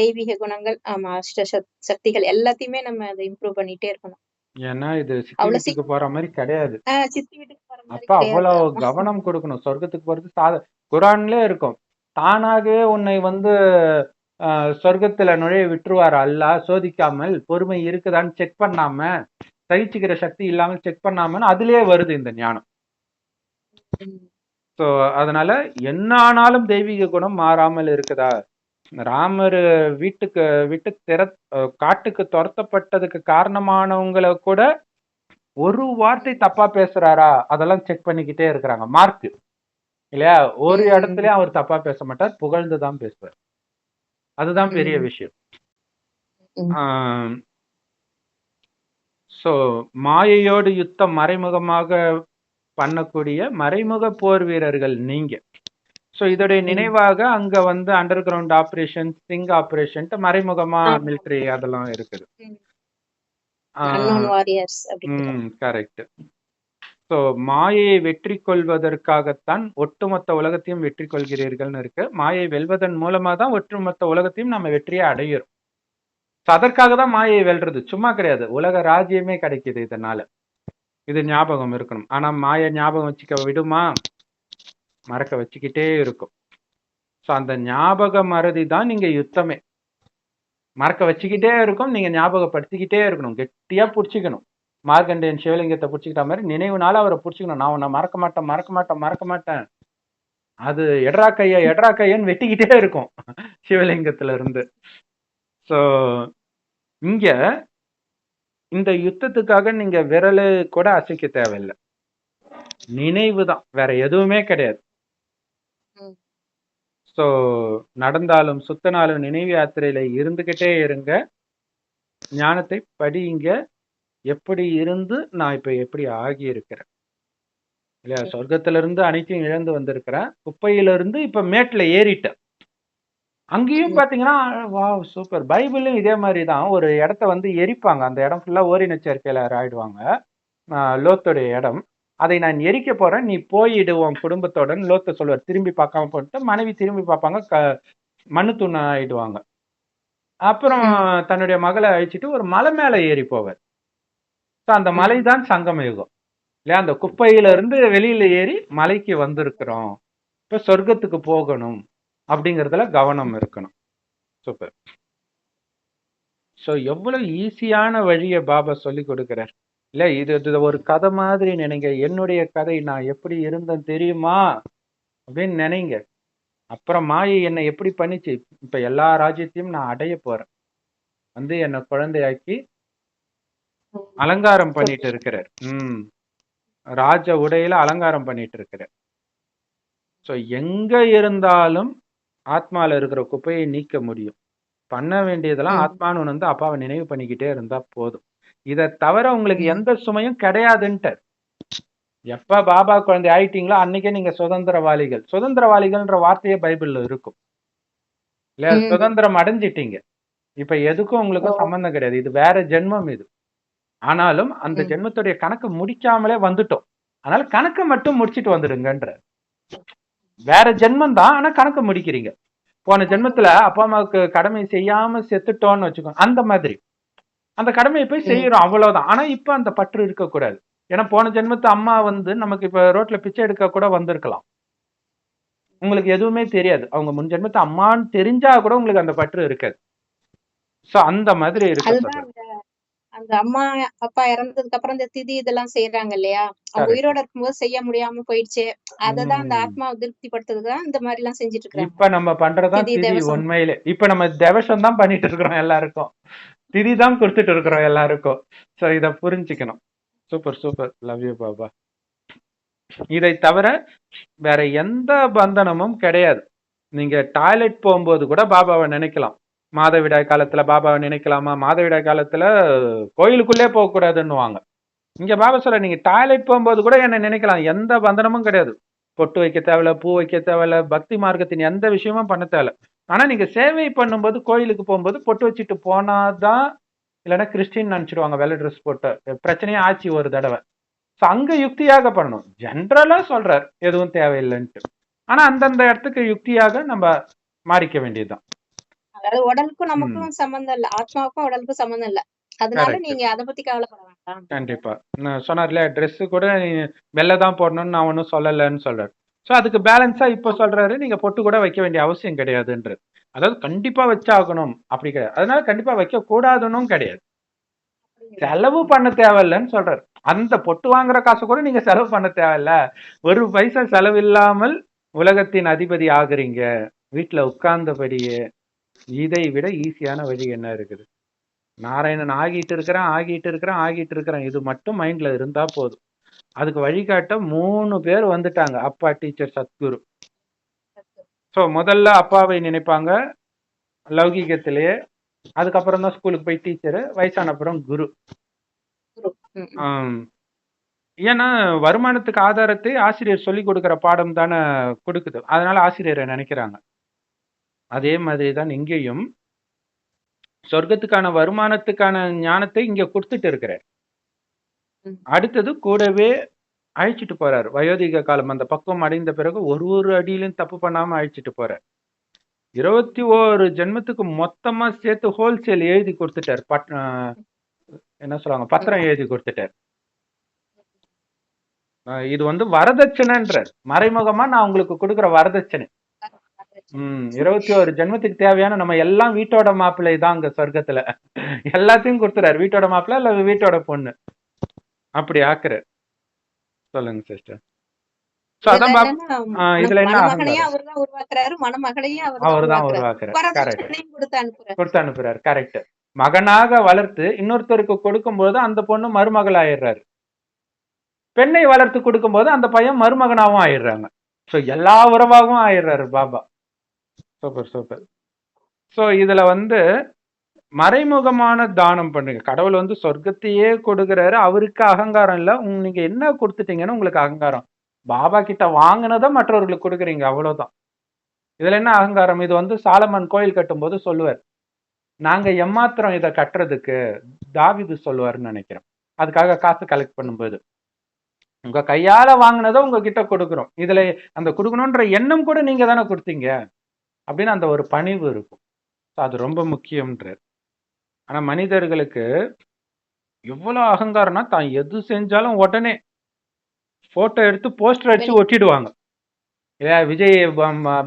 தெய்வீக குணங்கள், ஆமா, அஷ்ட சக்திகள் எல்லாத்தையுமே நம்ம அதை இம்ப்ரூவ் பண்ணிட்டே இருக்கணும். ஏன்னா இது சித்தி வீட்டுக்கு போற மாதிரி கிடையாது. சித்தி வீட்டுக்கு போற மாதிரி அப்ப அவ்வளவு கவனம் கொடுக்கணும். சொர்க்கத்துக்கு போறது குரான்ல இருக்கும். தானாகவே உன்னை வந்து சொர்க்கத்துல நுழைய விட்டுருவார் அல்லாஹ், சோதிக்காமல், பொறுமை இருக்குதான்னு செக் பண்ணாம, சகிச்சுக்கிற சக்தி இல்லாமல் செக் பண்ணாம, அதுலயே வருது இந்த ஞானம். ஸோ அதனால என்ன ஆனாலும் தெய்வீக குணம் மாறாமல் இருக்குதா. ராமர் விட்டு காட்டுக்கு துரத்தப்பட்டதுக்கு காரணமானவங்களை கூட ஒரு வார்த்தை தப்பா பேசுறாரா அதெல்லாம் செக் பண்ணிக்கிட்டே இருக்கிறாங்க. மார்க் இல்லையா? ஒரு இடத்துலயும் அவர் தப்பா பேச மாட்டார், புகழ்ந்துதான் பேசுவார். அதுதான் பெரிய விஷயம். சோ மாயையோடு யுத்தம் மறைமுகமாக பண்ணக்கூடிய மறைமுக போர் வீரர்கள் நீங்க. ஸோ இதோடைய நினைவாக அங்க வந்து under ground operation, sting operation, மறைமுகமா மிலிட்ரி அதெல்லாம் இருக்குது. கரெக்ட். ஸோ மாயையை வெற்றி கொள்வதற்காகத்தான் ஒட்டுமொத்த உலகத்தையும் வெற்றி கொள்கிறீர்கள்னு இருக்கு. மாயை வெல்வதன் மூலமா தான் ஒட்டுமொத்த உலகத்தையும் நம்ம வெற்றியை அடையிறோம். அதற்காக தான் மாயை வெல்றது, சும்மா கிடையாது. உலக ராஜ்யமே கிடைக்குது இதனால. இது ஞாபகம் இருக்கணும். ஆனா மாயை ஞாபகம் வச்சுக்க விடுமா? மறக்க வச்சுக்கிட்டே இருக்கும். ஸோ அந்த ஞாபக மறதி தான் நீங்க யுத்தமே. மறக்க வச்சுக்கிட்டே இருக்கும், நீங்க ஞாபகப்படுத்திக்கிட்டே இருக்கணும், கெட்டியா பிடிச்சிக்கணும். மார்க்கண்டேயன் சிவலிங்கத்தை பிடிச்சிக்கிட்ட மாதிரி நினைவுனால அவரை பிடிச்சிக்கணும். நான் உன்னை மறக்க மாட்டேன், மறக்க மாட்டேன், மறக்க மாட்டேன். அது எட்ரா கையன்னு வெட்டிக்கிட்டே இருக்கும் சிவலிங்கத்துல இருந்து. ஸோ இங்க இந்த யுத்தத்துக்காக நீங்க விரலு கூட அசைக்க தேவையில்லை. நினைவு தான், வேற எதுவுமே கிடையாது. ஸோ நடந்தாலும் சுத்தினாலும் நினைவு யாத்திரையில இருந்துகிட்டே இருங்க. ஞானத்தை படியுங்க. எப்படி இருந்து நான் இப்ப எப்படி ஆகி இருக்கிறேன் இல்லையா? சொர்க்கத்துல இருந்து அனைத்தையும் இழந்து வந்திருக்கிறேன். குப்பையிலிருந்து இப்ப மேட்ல ஏறிட்டேன். அங்கேயும் பாத்தீங்கன்னா வா சூப்பர். பைபிளும் இதே மாதிரி தான். ஒரு இடத்த வந்து எரிப்பாங்க. அந்த இடம் ஃபுல்லா ஓரின சேர்க்கையில ஆயிடுவாங்க. லோத்துடைய இடம். அதை நான் எரிக்க போறேன், நீ போயிடு உன் குடும்பத்தோட லோத்த சொல்லுவார். திரும்பி பார்க்காம போட்டு மனைவி திரும்பி பார்ப்பாங்க, மண்ணு தூண் ஆயிடுவாங்க. அப்புறம் தன்னுடைய மகளை அழிச்சிட்டு ஒரு மலை மேல ஏறி போவார். அந்த மலை தான் சங்கம யுகம் இல்லையா? அந்த குப்பையில இருந்து வெளியில ஏறி மலைக்கு வந்திருக்கிறோம். இப்ப சொர்க்கத்துக்கு போகணும் அப்படிங்கறதுல கவனம் இருக்கணும். சூப்பர். ஸோ எவ்வளவு ஈஸியான வழியை பாபா சொல்லி கொடுக்கிறார் இல்ல? இது ஒரு கதை மாதிரி நினைங்க. என்னுடைய கதை, நான் எப்படி இருந்தேன் தெரியுமா அப்படின்னு நினைங்க. அப்புறம் மாயை என்னை எப்படி பண்ணிச்சு, இப்ப எல்லா ராஜ்யத்தையும் நான் அடைய போறேன். வந்து என்னை குழந்தையாக்கி அலங்காரம் பண்ணிட்டு இருக்கிறார். ராஜ உடையில அலங்காரம் பண்ணிட்டு இருக்கிறார். ஸோ எங்க இருந்தாலும் ஆத்மால இருக்கிற குப்பையை நீக்க முடியும். பண்ண வேண்டியதெல்லாம் ஆத்மானு வந்து அப்பாவை நினைவு பண்ணிக்கிட்டே இருந்தா போதும். இதை தவிர உங்களுக்கு எந்த சுமையும் கிடையாதுன்ட்டு. எப்ப பாபா குழந்தை ஆயிட்டீங்களோ அன்னைக்கே நீங்க சுதந்திரவாளிகள். சுதந்திரவாளிகள்ன்ற வார்த்தையே பைபிள்ல இருக்கும் இல்லையா? சுதந்திரம் அடைஞ்சிட்டீங்க. இப்ப எதுக்கும் உங்களுக்கும் சம்பந்தம் கிடையாது. இது வேற ஜென்மம் இது. ஆனாலும் அந்த ஜென்மத்துடைய கணக்கு முடிக்காமலே வந்துட்டோம். அதனால கணக்கை மட்டும் முடிச்சிட்டு வந்துடுங்கன்ற. வேற ஜென்மம் தான், ஆனா கணக்கு முடிக்கிறீங்க. போன ஜென்மத்துல அப்பா அம்மாவுக்கு கடமை செய்யாம செத்துட்டோம்னு வச்சுக்கோங்க, அந்த மாதிரி அந்த கடமையை போய் செய்யறோம், அவ்வளவுதான். ஆனா இப்ப அந்த பற்று இருக்கக்கூடாது. ஏன்னா போன ஜென்மத்து அம்மா வந்து நமக்கு இப்ப ரோட்ல பிச்சை எடுக்க கூட வந்திருக்கலாம். உங்களுக்கு எதுவுமே தெரியாது. அவங்க முன் ஜென்மத்து அம்மான்னு தெரிஞ்சா கூட உங்களுக்கு அந்த பற்று இருக்காது. சோ அந்த மாதிரி இருக்கு. அந்த அம்மா அப்பா இறந்ததுக்கு அப்புறம் இந்த திதி இதெல்லாம் செய்யறாங்க இல்லையா? அவங்க உயிரோட இருக்கும்போது செய்ய முடியாம போயிடுச்சு. அததான் அந்த ஆத்மாவை திருப்திப்படுத்துறதுதான் இந்த மாதிரி எல்லாம் செஞ்சுட்டு இருக்காங்க. இப்ப நம்ம பண்றதா திதி. உண்மையிலே இப்ப நம்ம தேவசம் தான் பண்ணிட்டு இருக்கிறோம். எல்லாருக்கும் திதி தான் கொடுத்துட்டு இருக்கிறோம் எல்லாருக்கும். சோ இத புரிஞ்சுக்கணும். Super super. Love you Baba. இதை தவிர வேற எந்த பந்தனமும் கிடையாது. நீங்க டாய்லெட் போகும்போது கூட பாபாவை நினைக்கலாம். மாதவிடாய் காலத்துல பாபாவை நினைக்கலாமா? மாதவிடாய் காலத்துல கோயிலுக்குள்ளே போக கூடாதுன்னுவாங்க. இங்க பாபா சொல்ல, நீங்க டாய்லெட் போகும்போது கூட என்ன நினைக்கலாம். எந்த பந்தனமும் கிடையாது. பொட்டு வைக்க தேவையில்ல, பூ வைக்க தேவையில்ல, பக்தி மார்க்கத்தின் எந்த விஷயமும் பண்ண தேவையில்ல. ஆனா நீங்க சேவை பண்ணும்போது கோயிலுக்கு போகும்போது பொட்டு வச்சுட்டு போனாதான், இல்லைன்னா கிறிஸ்டின் நினைச்சிடுவாங்க வெள்ளை ட்ரெஸ் போட்டு. பிரச்சனையே ஆச்சு ஒரு தடவை. அங்க யுக்தியாக பண்ணணும். ஜென்ரலா சொல்றார் எதுவும் தேவையில்லைன்ட்டு. ஆனா அந்தந்த இடத்துக்கு யுக்தியாக நம்ம மாறிக்க வேண்டியதுதான். அதாவது உடலுக்கும் நமக்கும் சம்பந்தம் இல்ல, ஆத்மாவுக்கும் உடலுக்கும் சம்பந்தம் இல்ல. அதனால நீங்க அதை பத்தி கவலைப்பட வேண்டாம். கண்டிப்பா. நான் சொன்னார்ல, ட்ரெஸ் கூட வெள்ளை தான் போடணும்னு நான் ஒன்னும் சொல்லலன்னு சொல்றாரு. சோ அதுக்கு பேலன்ஸா இப்ப சொல்றாரு, நீங்க பொட்டு கூட வைக்க வேண்டிய அவசியம் கிடையாதுன்றது. அதாவது கண்டிப்பா வச்சாகணும் அப்படி கிடையாது. அதனால கண்டிப்பா வைக்க கூடாதுன்னு கிடையாது. செலவு பண்ண தேவையில்லைன்னு சொல்றாரு. அந்த பொட்டு வாங்குற காசு கூட நீங்க செலவு பண்ண தேவையில்ல. ஒரு பைசா செலவு இல்லாமல் உலகத்தின் அதிபதி ஆகுறீங்க வீட்டுல உட்கார்ந்தபடியே. இதை விட ஈஸியான வழி என்ன இருக்குது? நாராயணன் ஆகிட்டு இருக்கிறேன். இது மட்டும் மைண்ட்ல இருந்தா போதும். அதுக்கு வழிகாட்ட 3 பேர் வந்துட்டாங்க. அப்பா, டீச்சர், சத்குரு. சோ முதல்ல அப்பாவை நினைப்பாங்க லௌகிகத்திலேயே. அதுக்கப்புறம் தான் ஸ்கூலுக்கு போய் டீச்சரு, வயசான அப்புறம் குரு. ஏன்னா வருமானத்துக்கு ஆதாரத்தை ஆசிரியர் சொல்லி கொடுக்கிற பாடம் தானே கொடுக்குது. அதனால ஆசிரியரை நினைக்கிறாங்க. அதே மாதிரி தான் இங்கேயும் சொர்க்கத்துக்கான வருமானத்துக்கான ஞானத்தை இங்க கொடுத்துட்டு இருக்கிறார். அடுத்தது கூடவே அழிச்சிட்டு போறாரு. வயோதிக காலம் அந்த பக்குவம் அடைந்த பிறகு ஒரு அடியிலும் தப்பு பண்ணாம அழிச்சிட்டு போறார். 21 ஜென்மத்துக்கு மொத்தமா சேர்த்து ஹோல்சேல் எழுதி கொடுத்துட்டார். என்ன சொல்லுவாங்க, பத்திரம் எழுதி கொடுத்துட்டார். இது வந்து வரதட்சணைன்றார். மறைமுகமா நான் உங்களுக்கு கொடுக்குற வரதட்சணை. 21 ஜென்மத்துக்கு தேவையான நம்ம எல்லாம் வீட்டோட மாப்பிள்ளை தான் அங்க சொர்க்கத்துல. எல்லாத்தையும் கொடுத்துறாரு. வீட்டோட மாப்பிள்ளை இல்ல வீட்டோட பொண்ணு அப்படி ஆக்குறாரு. சொல்லுங்க சிஸ்டர். இதுல என்ன அவர்தான் உருவாக்குறாரு. கொடுத்து அனுப்புறாரு. கரெக்ட். மகனாக வளர்த்து இன்னொருத்தருக்கு கொடுக்கும் போது அந்த பொண்ணு மருமகள் ஆயிடுறாரு. பெண்ணை வளர்த்து கொடுக்கும் போது அந்த பையன் மருமகனாவும் ஆயிடுறாங்க. சோ எல்லா உறவாகவும் ஆயிடுறாரு பாபா. Super super. சோ இதுல வந்து மறைமுகமான தானம் பண்ணுங்க. கடவுள் வந்து சொர்க்கத்தையே கொடுக்கிறாரு. அவருக்கு அகங்காரம் இல்ல. நீங்க என்ன கொடுத்துட்டீங்கன்னு உங்களுக்கு அகங்காரம். பாபா கிட்ட வாங்கினதை மற்றவர்களுக்கு கொடுக்குறீங்க, அவ்வளவுதான். இதுல என்ன அகங்காரம்? இது வந்து சாலமன் கோயில் கட்டும் போது சொல்லுவார், நாங்க எம்மாத்திரம் இதை கட்டுறதுக்கு. தாவிது சொல்லுவாருன்னு நினைக்கிறேன். அதுக்காக காசு கலெக்ட் பண்ணும்போது, உங்க கையால வாங்கினதை உங்ககிட்ட கொடுக்குறோம். இதுல அந்த கொடுக்கணும்ன்ற எண்ணம் கூட நீங்க தானே கொடுத்தீங்க அப்படின்னு அந்த ஒரு பணிவு இருக்கும். அது ரொம்ப முக்கியம்ன்றார். ஆனா மனிதர்களுக்கு எவ்வளவு அகங்காரம்னா, தான் எது செஞ்சாலும் உடனே போட்டோ எடுத்து போஸ்டர் அடிச்சு ஒட்டிடுவாங்க. விஜய்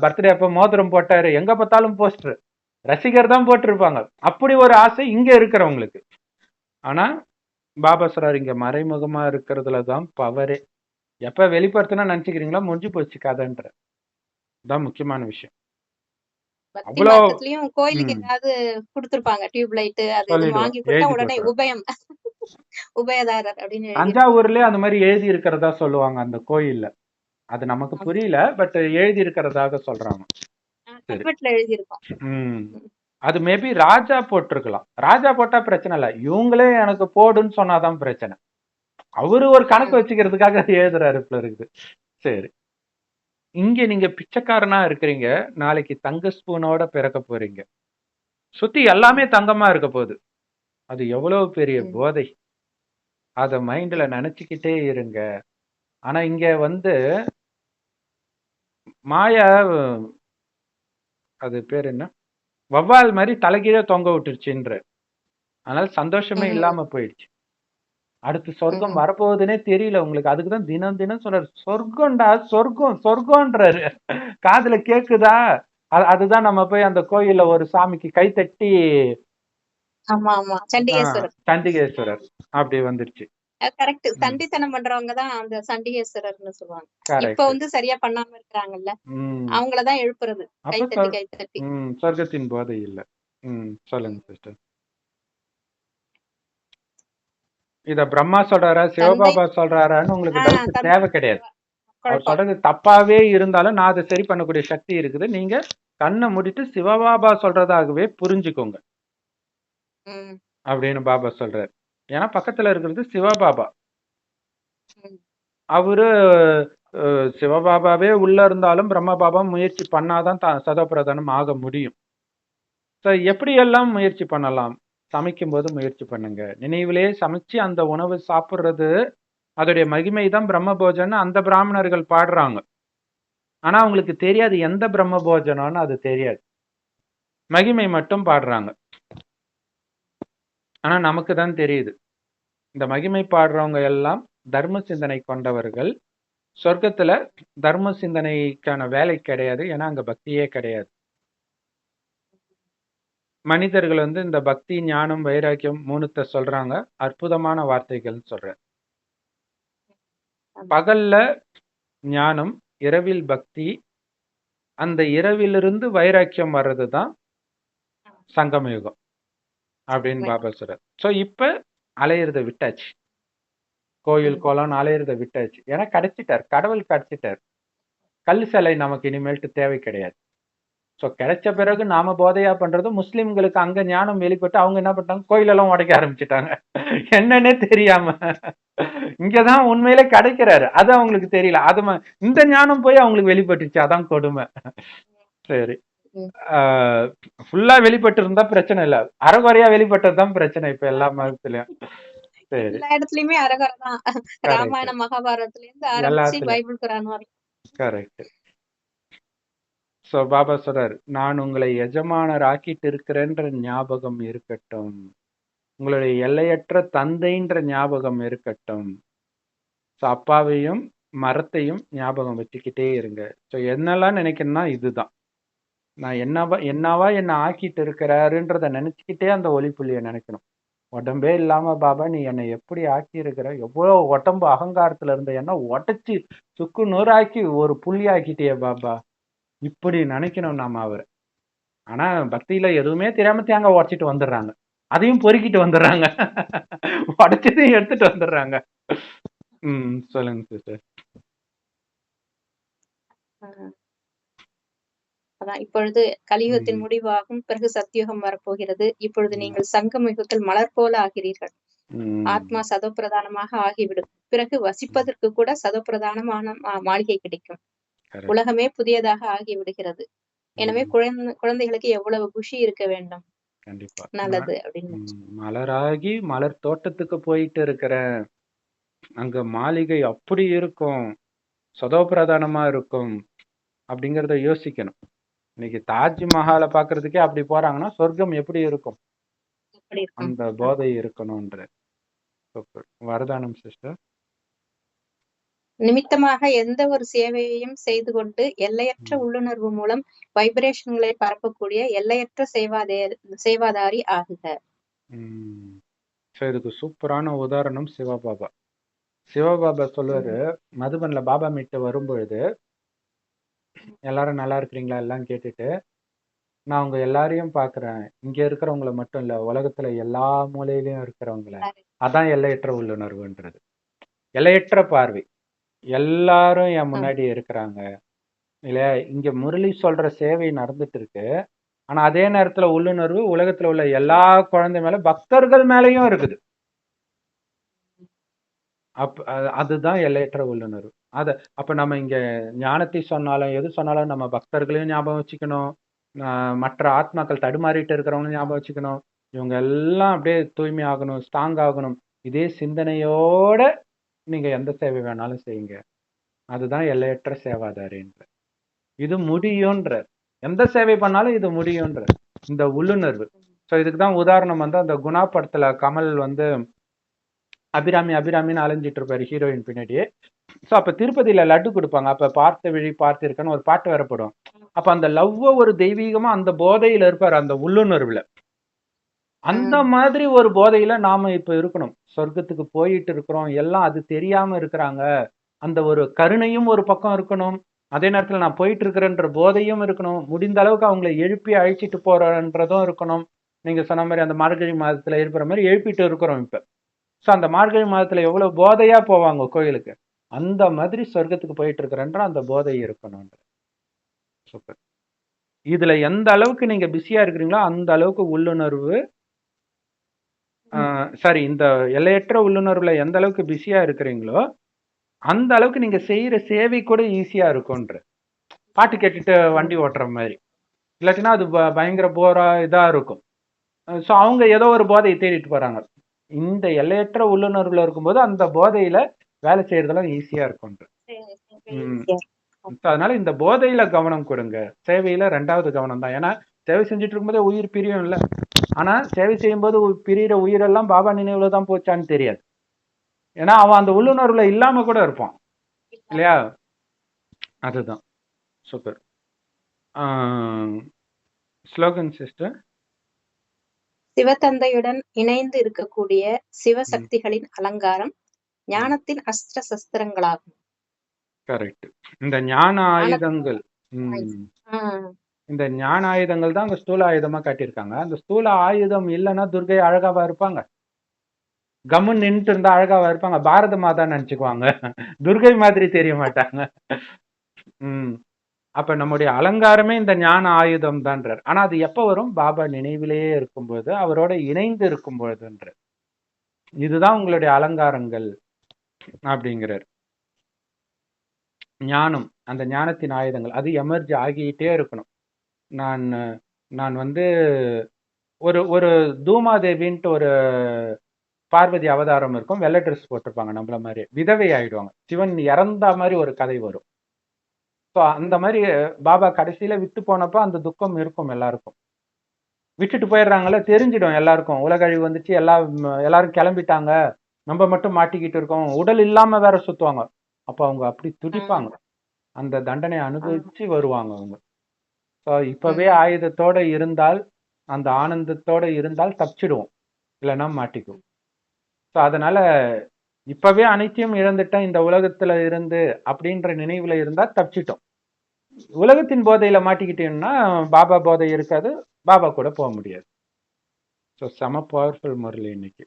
பர்த்டே அப்ப மோதிரம் போட்டாரு, எங்க பார்த்தாலும் போஸ்டர், ரசிகர் தான் போட்டிருப்பாங்க. அப்படி ஒரு ஆசை இங்க இருக்கிறவங்களுக்கு. ஆனா பாபா சொல்றாரு, இங்க மறைமுகமா இருக்கிறதுலதான் பவரே. எப்ப வெளிப்படுத்தினா நினைச்சுக்கிறீங்களா, முடிஞ்சு போச்சு கதைன்ற. தான் முக்கியமான விஷயம். கோயிலுக்கு ஏதாவது கொடுத்திருப்பாங்க, டியூப் லைட் அது வாங்கி கொடுத்தா உடனே உபயம் உபயதாரர் அப்படின்னு. தஞ்சாவூர்லயே அந்த மாதிரி எழுதி இருக்கிறதா சொல்லுவாங்க அந்த கோயில்ல. அது நமக்கு புரியல, பட் எழுதி இருக்கிறதாக சொல்றாங்க. அது மேபி ராஜா போட்டிருக்கலாம். ராஜா போட்டா பிரச்சனை இல்ல, இவங்களே எனக்கு போடுன்னு சொன்னாதான் பிரச்சனை. அவரு ஒரு கணக்கு வச்சுக்கிறதுக்காக எழுதுறாரு போல இருக்குது. சரி, இங்க நீங்க பிச்சைக்காரனா இருக்கிறீங்க, நாளைக்கு தங்க ஸ்பூனோட பிறக்க போறீங்க. சுத்தி எல்லாமே தங்கமா இருக்க போகுது. அது எவ்வளவு பெரிய போதை. அத மைண்ட்ல நினைச்சுக்கிட்டே இருங்க. ஆனா இங்க வந்து மாயா, அது பேர் என்ன, வவ்வால் மாதிரி தலைகீழ தொங்க விட்டுருச்சுன்ற. அதனால சந்தோஷமே இல்லாம போயிடுச்சு. அடுத்து சொர்க்கம் வரப்போகுதுன்னே தெரியல உங்களுக்கு. அதுக்குதான் தினம் தினம் சொல்றாரு, சொர்க்கம்டா சொர்க்கம் சொர்க்கம்ன்றாரு. காதுல கேக்குதா? அதுதான் நம்ம போய் அந்த கோயில்ல ஒரு சாமிக்கு கை தட்டி, சண்டிகேஸ்வரர் அப்படி வந்துருச்சு. கரெக்ட். சண்டித்தனம் பண்றவங்க தான் அந்த சண்டிகேஸ்வரர்னு சொல்லுவாங்க. இப்ப வந்து சரியா பண்ணாம இருக்காங்கல்ல, அவங்களதான் எழுப்புறது கை தட்டி. சொர்க்கத்தின் போதை இல்ல. சொல்லுங்க சிஸ்டர். இத பிரம்மா சொல்றாரா சிவபாபா சொல்றாரான்னு உங்களுக்கு டவுட் தேவை கிடையாது. அவர் சொல்றது தப்பாவே இருந்தாலும் நான் அதை சரி பண்ணக்கூடிய சக்தி இருக்குது. நீங்க கண்ணை மூடிட்டு சிவபாபா சொல்றதாகவே புரிஞ்சுக்கோங்க அப்படின்னு பாபா சொல்றாரு. ஏன்னா பக்கத்துல இருக்கிறது சிவபாபா. அவரு சிவபாபாவே உள்ள இருந்தாலும் பிரம்ம பாபா முயற்சி பண்ணாதான் சதோபிரதானம் ஆக முடியும். எப்படி எல்லாம் முயற்சி பண்ணலாம்? சமைக்கும் போது முயற்சி பண்ணுங்க. நினைவிலே சமைச்சு அந்த உணவு சாப்பிடுறது, அதோடைய மகிமை தான் பிரம்ம போஜன் அந்த பிராமணர்கள் பாடுறாங்க. ஆனா அவங்களுக்கு தெரியாது எந்த பிரம்ம போஜனம்னு. அது தெரியாது, மகிமை மட்டும் பாடுறாங்க. ஆனா நமக்கு தான் தெரியுது. இந்த மகிமை பாடுறவங்க எல்லாம் தர்ம சிந்தனை கொண்டவர்கள். சொர்க்கத்துல தர்ம சிந்தனைக்கான வேலை கிடையாது, ஏன்னா அங்க பக்தியே கிடையாது. மனிதர்கள் வந்து இந்த பக்தி, ஞானம், வைராக்கியம் மூணுத்த சொல்றாங்க. அற்புதமான வார்த்தைகள் சொல்ற. பகல்ல ஞானம், இரவில் பக்தி, அந்த இரவிலிருந்து வைராக்கியம் வர்றதுதான் சங்கமயுகம் அப்படின்னு பாபா சொல்ற. சோ இப்ப அலையிறத விட்டாச்சு, கோயில் கோலம் அலையிறத விட்டாச்சு. ஏன்னா கிடைச்சிட்டார், கடவுள் கிடைச்சிட்டார். கல் சிலை நமக்கு இனிமேல்ட்டு தேவை கிடையாது. ஸோ கிடைச்ச பிறகு நாம போதையா பண்றது முஸ்லிம்களுக்கு அங்க ஞானம் வெளிப்பட்டு அவங்க என்ன பண்ணிட்டாங்க, கோயிலெல்லாம் உடைக்க ஆரம்பிச்சுட்டாங்க. என்னன்னே தெரியாம. இங்கதான் உண்மையிலே கிடைக்கிறாரு, அது அவங்களுக்கு தெரியல. இந்த ஞானம் போய் அவங்களுக்கு வெளிப்பட்டுச்சு, அதான் கொடுமை. சரி, ஃபுல்லா வெளிப்பட்டு இருந்தா பிரச்சனை இல்ல, அரைகுறையா வெளிப்பட்டதுதான் பிரச்சனை இப்ப எல்லா மதத்திலயும். சரி, எல்லா இடத்துலயுமே அரகரதான். ராமாயணம் மகாபாரதத்துல இருந்து ஆரம்பிச்சு எல்லாத்துலயும் பைபிள் குரான் வரைக்கும். கரெக்ட். சோ பாபா சொல்றாரு, நான் உங்களை எஜமானர் ஆக்கிட்டு இருக்கிறேன்ற ஞாபகம் இருக்கட்டும், உங்களுடைய எல்லையற்ற தந்தைன்ற ஞாபகம் இருக்கட்டும். ஸோ அப்பாவையும் மரத்தையும் ஞாபகம் வச்சுக்கிட்டே இருங்க. ஸோ என்னெல்லாம் நினைக்கணும்னா இதுதான், நான் என்னவா என்னை ஆக்கிட்டு இருக்கிறாருன்றத நினைச்சுக்கிட்டே அந்த ஒளிப்புள்ளிய நினைக்கணும். உடம்பே இல்லாம பாபா நீ என்னை எப்படி ஆக்கி இருக்கிற, எவ்வளவு உடம்பு அகங்காரத்துல இருந்த என்ன உடைச்சு சுக்கு நூறாக்கி ஒரு புள்ளி ஆக்கிட்டிய பாபா, இப்படி நினைக்கணும் நாம அவரை. ஆனா பக்தியில எதுவுமே தெரியாம தேங்காய் உடைச்சிட்டு வந்துடுறாங்க, அதையும் பொறுக்கிட்டு வந்துடுறாங்க, உடைச்சதையும் எடுத்துட்டு வந்துடுறாங்க. சொல்லுங்க சிஸ்டர். அதான் இப்பொழுது கலியுகத்தின் முடிவாகும், பிறகு சத்தியுகம் வரப்போகிறது. இப்பொழுது நீங்கள் சங்கமிகத்தில் மலர் போல ஆகிறீர்கள். ஆத்மா சதோப்பிரதானமாக ஆகிவிடும். பிறகு வசிப்பதற்கு கூட சதோப்பிரதானமான மாளிகை கிடைக்கும். உலகமே புதியதாக ஆகிவிடுகிறது. எனவே குழந்தைகளுக்கு எவ்வளவு குஷி இருக்க வேண்டும். கண்டிப்பா நல்லது அப்படின்னு மலராகி மலர் தோட்டத்துக்கு போயிட்டு இருக்கிற அங்க மாளிகை அப்படி இருக்கும், சதோபிரதானமா இருக்கும் அப்படிங்கறத யோசிக்கணும். இன்னைக்கு தாஜ்மஹாலை பாக்குறதுக்கே அப்படி போறாங்கன்னா சொர்க்கம் எப்படி இருக்கும், அந்த போதை இருக்கணும்ன்ற. வரதானம் சிஸ்டர். நிமித்தமாக எந்த ஒரு சேவையையும் செய்து கொண்டு எல்லையற்ற உள்ளுணர்வு மூலம் வைப்ரேஷன்களை பரப்பக்கூடிய எல்லையற்ற சேவாதாரி ஆகுக. இதுக்கு சூப்பரான உதாரணம் சிவபாபா. சிவபாபா சொல்லுவாரு, மதுபன்ல பாபா மீட்டு வரும்பொழுது எல்லாரும் நல்லா இருக்கிறீங்களா எல்லாம் கேட்டுட்டு, நான் உங்க எல்லாரையும் பாக்குறேன், இங்க இருக்கிறவங்களை மட்டும் இல்ல உலகத்துல எல்லா மூலையிலயும் இருக்கிறவங்கள. அதான் எல்லையற்ற உள்ளுணர்வுன்றது, எல்லையற்ற பார்வை. எல்லாரும் என் முன்னாடி இருக்கிறாங்க இல்லையா. இங்க முரளி சொல்ற சேவை நடந்துட்டு இருக்கு, ஆனா அதே நேரத்துல உள்ளுணர்வு உலகத்துல உள்ள எல்லா குழந்தை மேல, பக்தர்கள் மேலயும் இருக்குது. அதுதான் எல்லையற்ற உள்ளுணர்வு. அப்ப நம்ம இங்க ஞானத்தை சொன்னாலும் எது சொன்னாலும் நம்ம பக்தர்களையும் ஞாபகம் வச்சுக்கணும், மற்ற ஆத்மாக்கள் தடுமாறிட்டு இருக்கிறவங்களும் ஞாபகம் வச்சுக்கணும். இவங்க எல்லாம் அப்படியே தூய்மை ஆகணும், ஸ்ட்ராங் ஆகணும். இதே சிந்தனையோட நீங்க எந்த சேவை வேணாலும் செய்யுங்க. அதுதான் எல்லையற்ற சேவாதாரின்ற. இது முடியும்ன்ற, எந்த சேவை பண்ணாலும் இது முடியும்ன்ற இந்த உள்ளுணர்வு. ஸோ இதுக்குதான் உதாரணம் வந்து அந்த குணா படத்துல கமல் வந்து அபிராமி அபிராமின்னு அலைஞ்சிட்டு இருப்பாரு ஹீரோயின் பின்னாடியே. ஸோ அப்ப திருப்பதியில லட்டு கொடுப்பாங்க, அப்ப பார்த்த விழி பார்த்திருக்கன்னு ஒரு பாட்டு வரப்படும். அப்ப அந்த லவ்வ ஒரு தெய்வீகமா அந்த போதையில இருப்பாரு, அந்த உள்ளுணர்வுல. அந்த மாதிரி ஒரு போதையில நாம இப்ப இருக்கணும். சொர்க்கத்துக்கு போயிட்டு இருக்கிறோம், எல்லாம் அது தெரியாம இருக்கிறாங்க, அந்த ஒரு கருணையும் ஒரு பக்கம் இருக்கணும், அதே நேரத்துல நான் போயிட்டு இருக்கிறேன்ற போதையும் இருக்கணும், முடிந்த அளவுக்கு அவங்களை எழுப்பி அழைச்சிட்டு போறன்றதும் இருக்கணும். நீங்க சொன்ன மாதிரி அந்த மார்கழி மாதத்துல இருக்கிற மாதிரி எழுப்பிட்டு இருக்கிறோம் இப்ப. ஸோ அந்த மார்கழி மாதத்துல எவ்வளவு போதையா போவாங்க கோயிலுக்கு, அந்த மாதிரி சொர்க்கத்துக்கு போயிட்டு இருக்கிறன்ற அந்த போதை இருக்கணும்ன்ற. சூப்பர். இதுல எந்த அளவுக்கு நீங்க பிஸியா இருக்கிறீங்களோ அந்த அளவுக்கு உள்ளுணர்வு, சாரி, இந்த எல்லையற்ற உள்ளுணர்வுல எந்த அளவுக்கு பிஸியா இருக்கிறீங்களோ அந்த அளவுக்கு நீங்க செய்யற சேவை கூட ஈஸியா இருக்கும்ன்ற. பாட்டு கேட்டுட்டு வண்டி ஓட்டுற மாதிரி, இல்லாட்டினா அது பயங்கர போரா இதா இருக்கும். ஸோ அவங்க ஏதோ ஒரு போதையை தேடிட்டு போறாங்க. இந்த எல்லையற்ற உள்ளுணர்வுல இருக்கும்போது அந்த போதையில வேலை செய்யறதெல்லாம் ஈஸியா இருக்கும்ன்ற. அதனால இந்த போதையில கவனம் கொடுங்க, சேவையில 2வது கவனம் தான். ஏன்னா சேவை செஞ்சுட்டு இருக்கும்போதே உயிர் பிரியும் இல்ல, ஆனா சேவை செய்யும் போது பிரியிற உயிரெல்லாம் பாபா நினைவுல தான் போச்சான்னு தெரியாது. ஏன்னா அவன் அந்த உள்ளுணர்வுல இல்லாம கூட இருப்பான் இல்லையா. அதுதான் சூப்பர். Slogan sister. சிவத்தந்தையுடன் இணைந்து இருக்கக்கூடிய சிவசக்திகளின் அலங்காரம் ஞானத்தின் அஸ்திர சஸ்திரங்களாகும். கரெக்ட். இந்த ஞான ஆயுதங்கள், இந்த ஞான ஆயுதங்கள் தான் அங்க ஸ்தூல ஆயுதமா காட்டியிருக்காங்க. அந்த ஸ்தூல ஆயுதம் இல்லைன்னா துர்கை அழகாவா இருப்பாங்க, கம்முன்னு நின்றுட்டு இருந்தா அழகாவா இருப்பாங்க, பாரத மாதா நினைச்சுக்குவாங்க, துர்கை மாதிரி தெரிய மாட்டாங்க. அப்ப நம்முடைய அலங்காரமே இந்த ஞான ஆயுதம் தான்றார். ஆனா அது எப்ப வரும்? பாபா நினைவிலேயே இருக்கும்போது, அவரோட இணைந்து இருக்கும் பொழுதுன்றார். இதுதான் உங்களுடைய அலங்காரங்கள் அப்படிங்கிறார். ஞானம், அந்த ஞானத்தின் ஆயுதங்கள் அது எமர்ஜ் ஆகிட்டே இருக்கணும். நான் நான் வந்து ஒரு ஒரு தூமாதேவின்ட்டு ஒரு பார்வதி அவதாரம் இருக்கும். வெள்ளை ட்ரெஸ் போட்டிருப்பாங்க நம்மள மாதிரி, விதவை ஆயிடுவாங்க. சிவன் இறந்த மாதிரி ஒரு கதை வரும். ஸோ அந்த மாதிரி பாபா கடைசியில வித்து போனப்போ அந்த துக்கம் இருக்கும் எல்லாருக்கும். விட்டுட்டு போயிடுறாங்கல்ல, தெரிஞ்சிடும் எல்லாருக்கும். உலக அழிவு வந்துச்சு, எல்லாரும் கிளம்பிட்டாங்க, நம்ம மட்டும் மாட்டிக்கிட்டு இருக்கோம். உடல் இல்லாம வேற சுத்துவாங்க. அப்ப அவங்க அப்படி துடிப்பாங்க. அந்த தண்டனை அனுபவிச்சு வருவாங்க அவங்க. ஸோ இப்பவே ஆயுதத்தோட இருந்தால், அந்த ஆனந்தத்தோட இருந்தால் தப்பிச்சிடுவோம், இல்லைன்னா மாட்டிக்குவோம். ஸோ அதனால இப்பவே அனைத்தையும் இழந்துட்டேன் இந்த உலகத்துல இருந்து அப்படின்ற நினைவுல இருந்தா தப்பிச்சிட்டோம். உலகத்தின் போதையில மாட்டிக்கிட்டீங்கன்னா பாபா போதை இருக்காது, பாபா கூட போக முடியாது. ஸோ செம பவர்ஃபுல் முரளி இன்னைக்கு.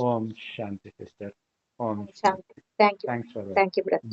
Om Shanti sister. Om Shanti. Thank you thanks for thank you brother.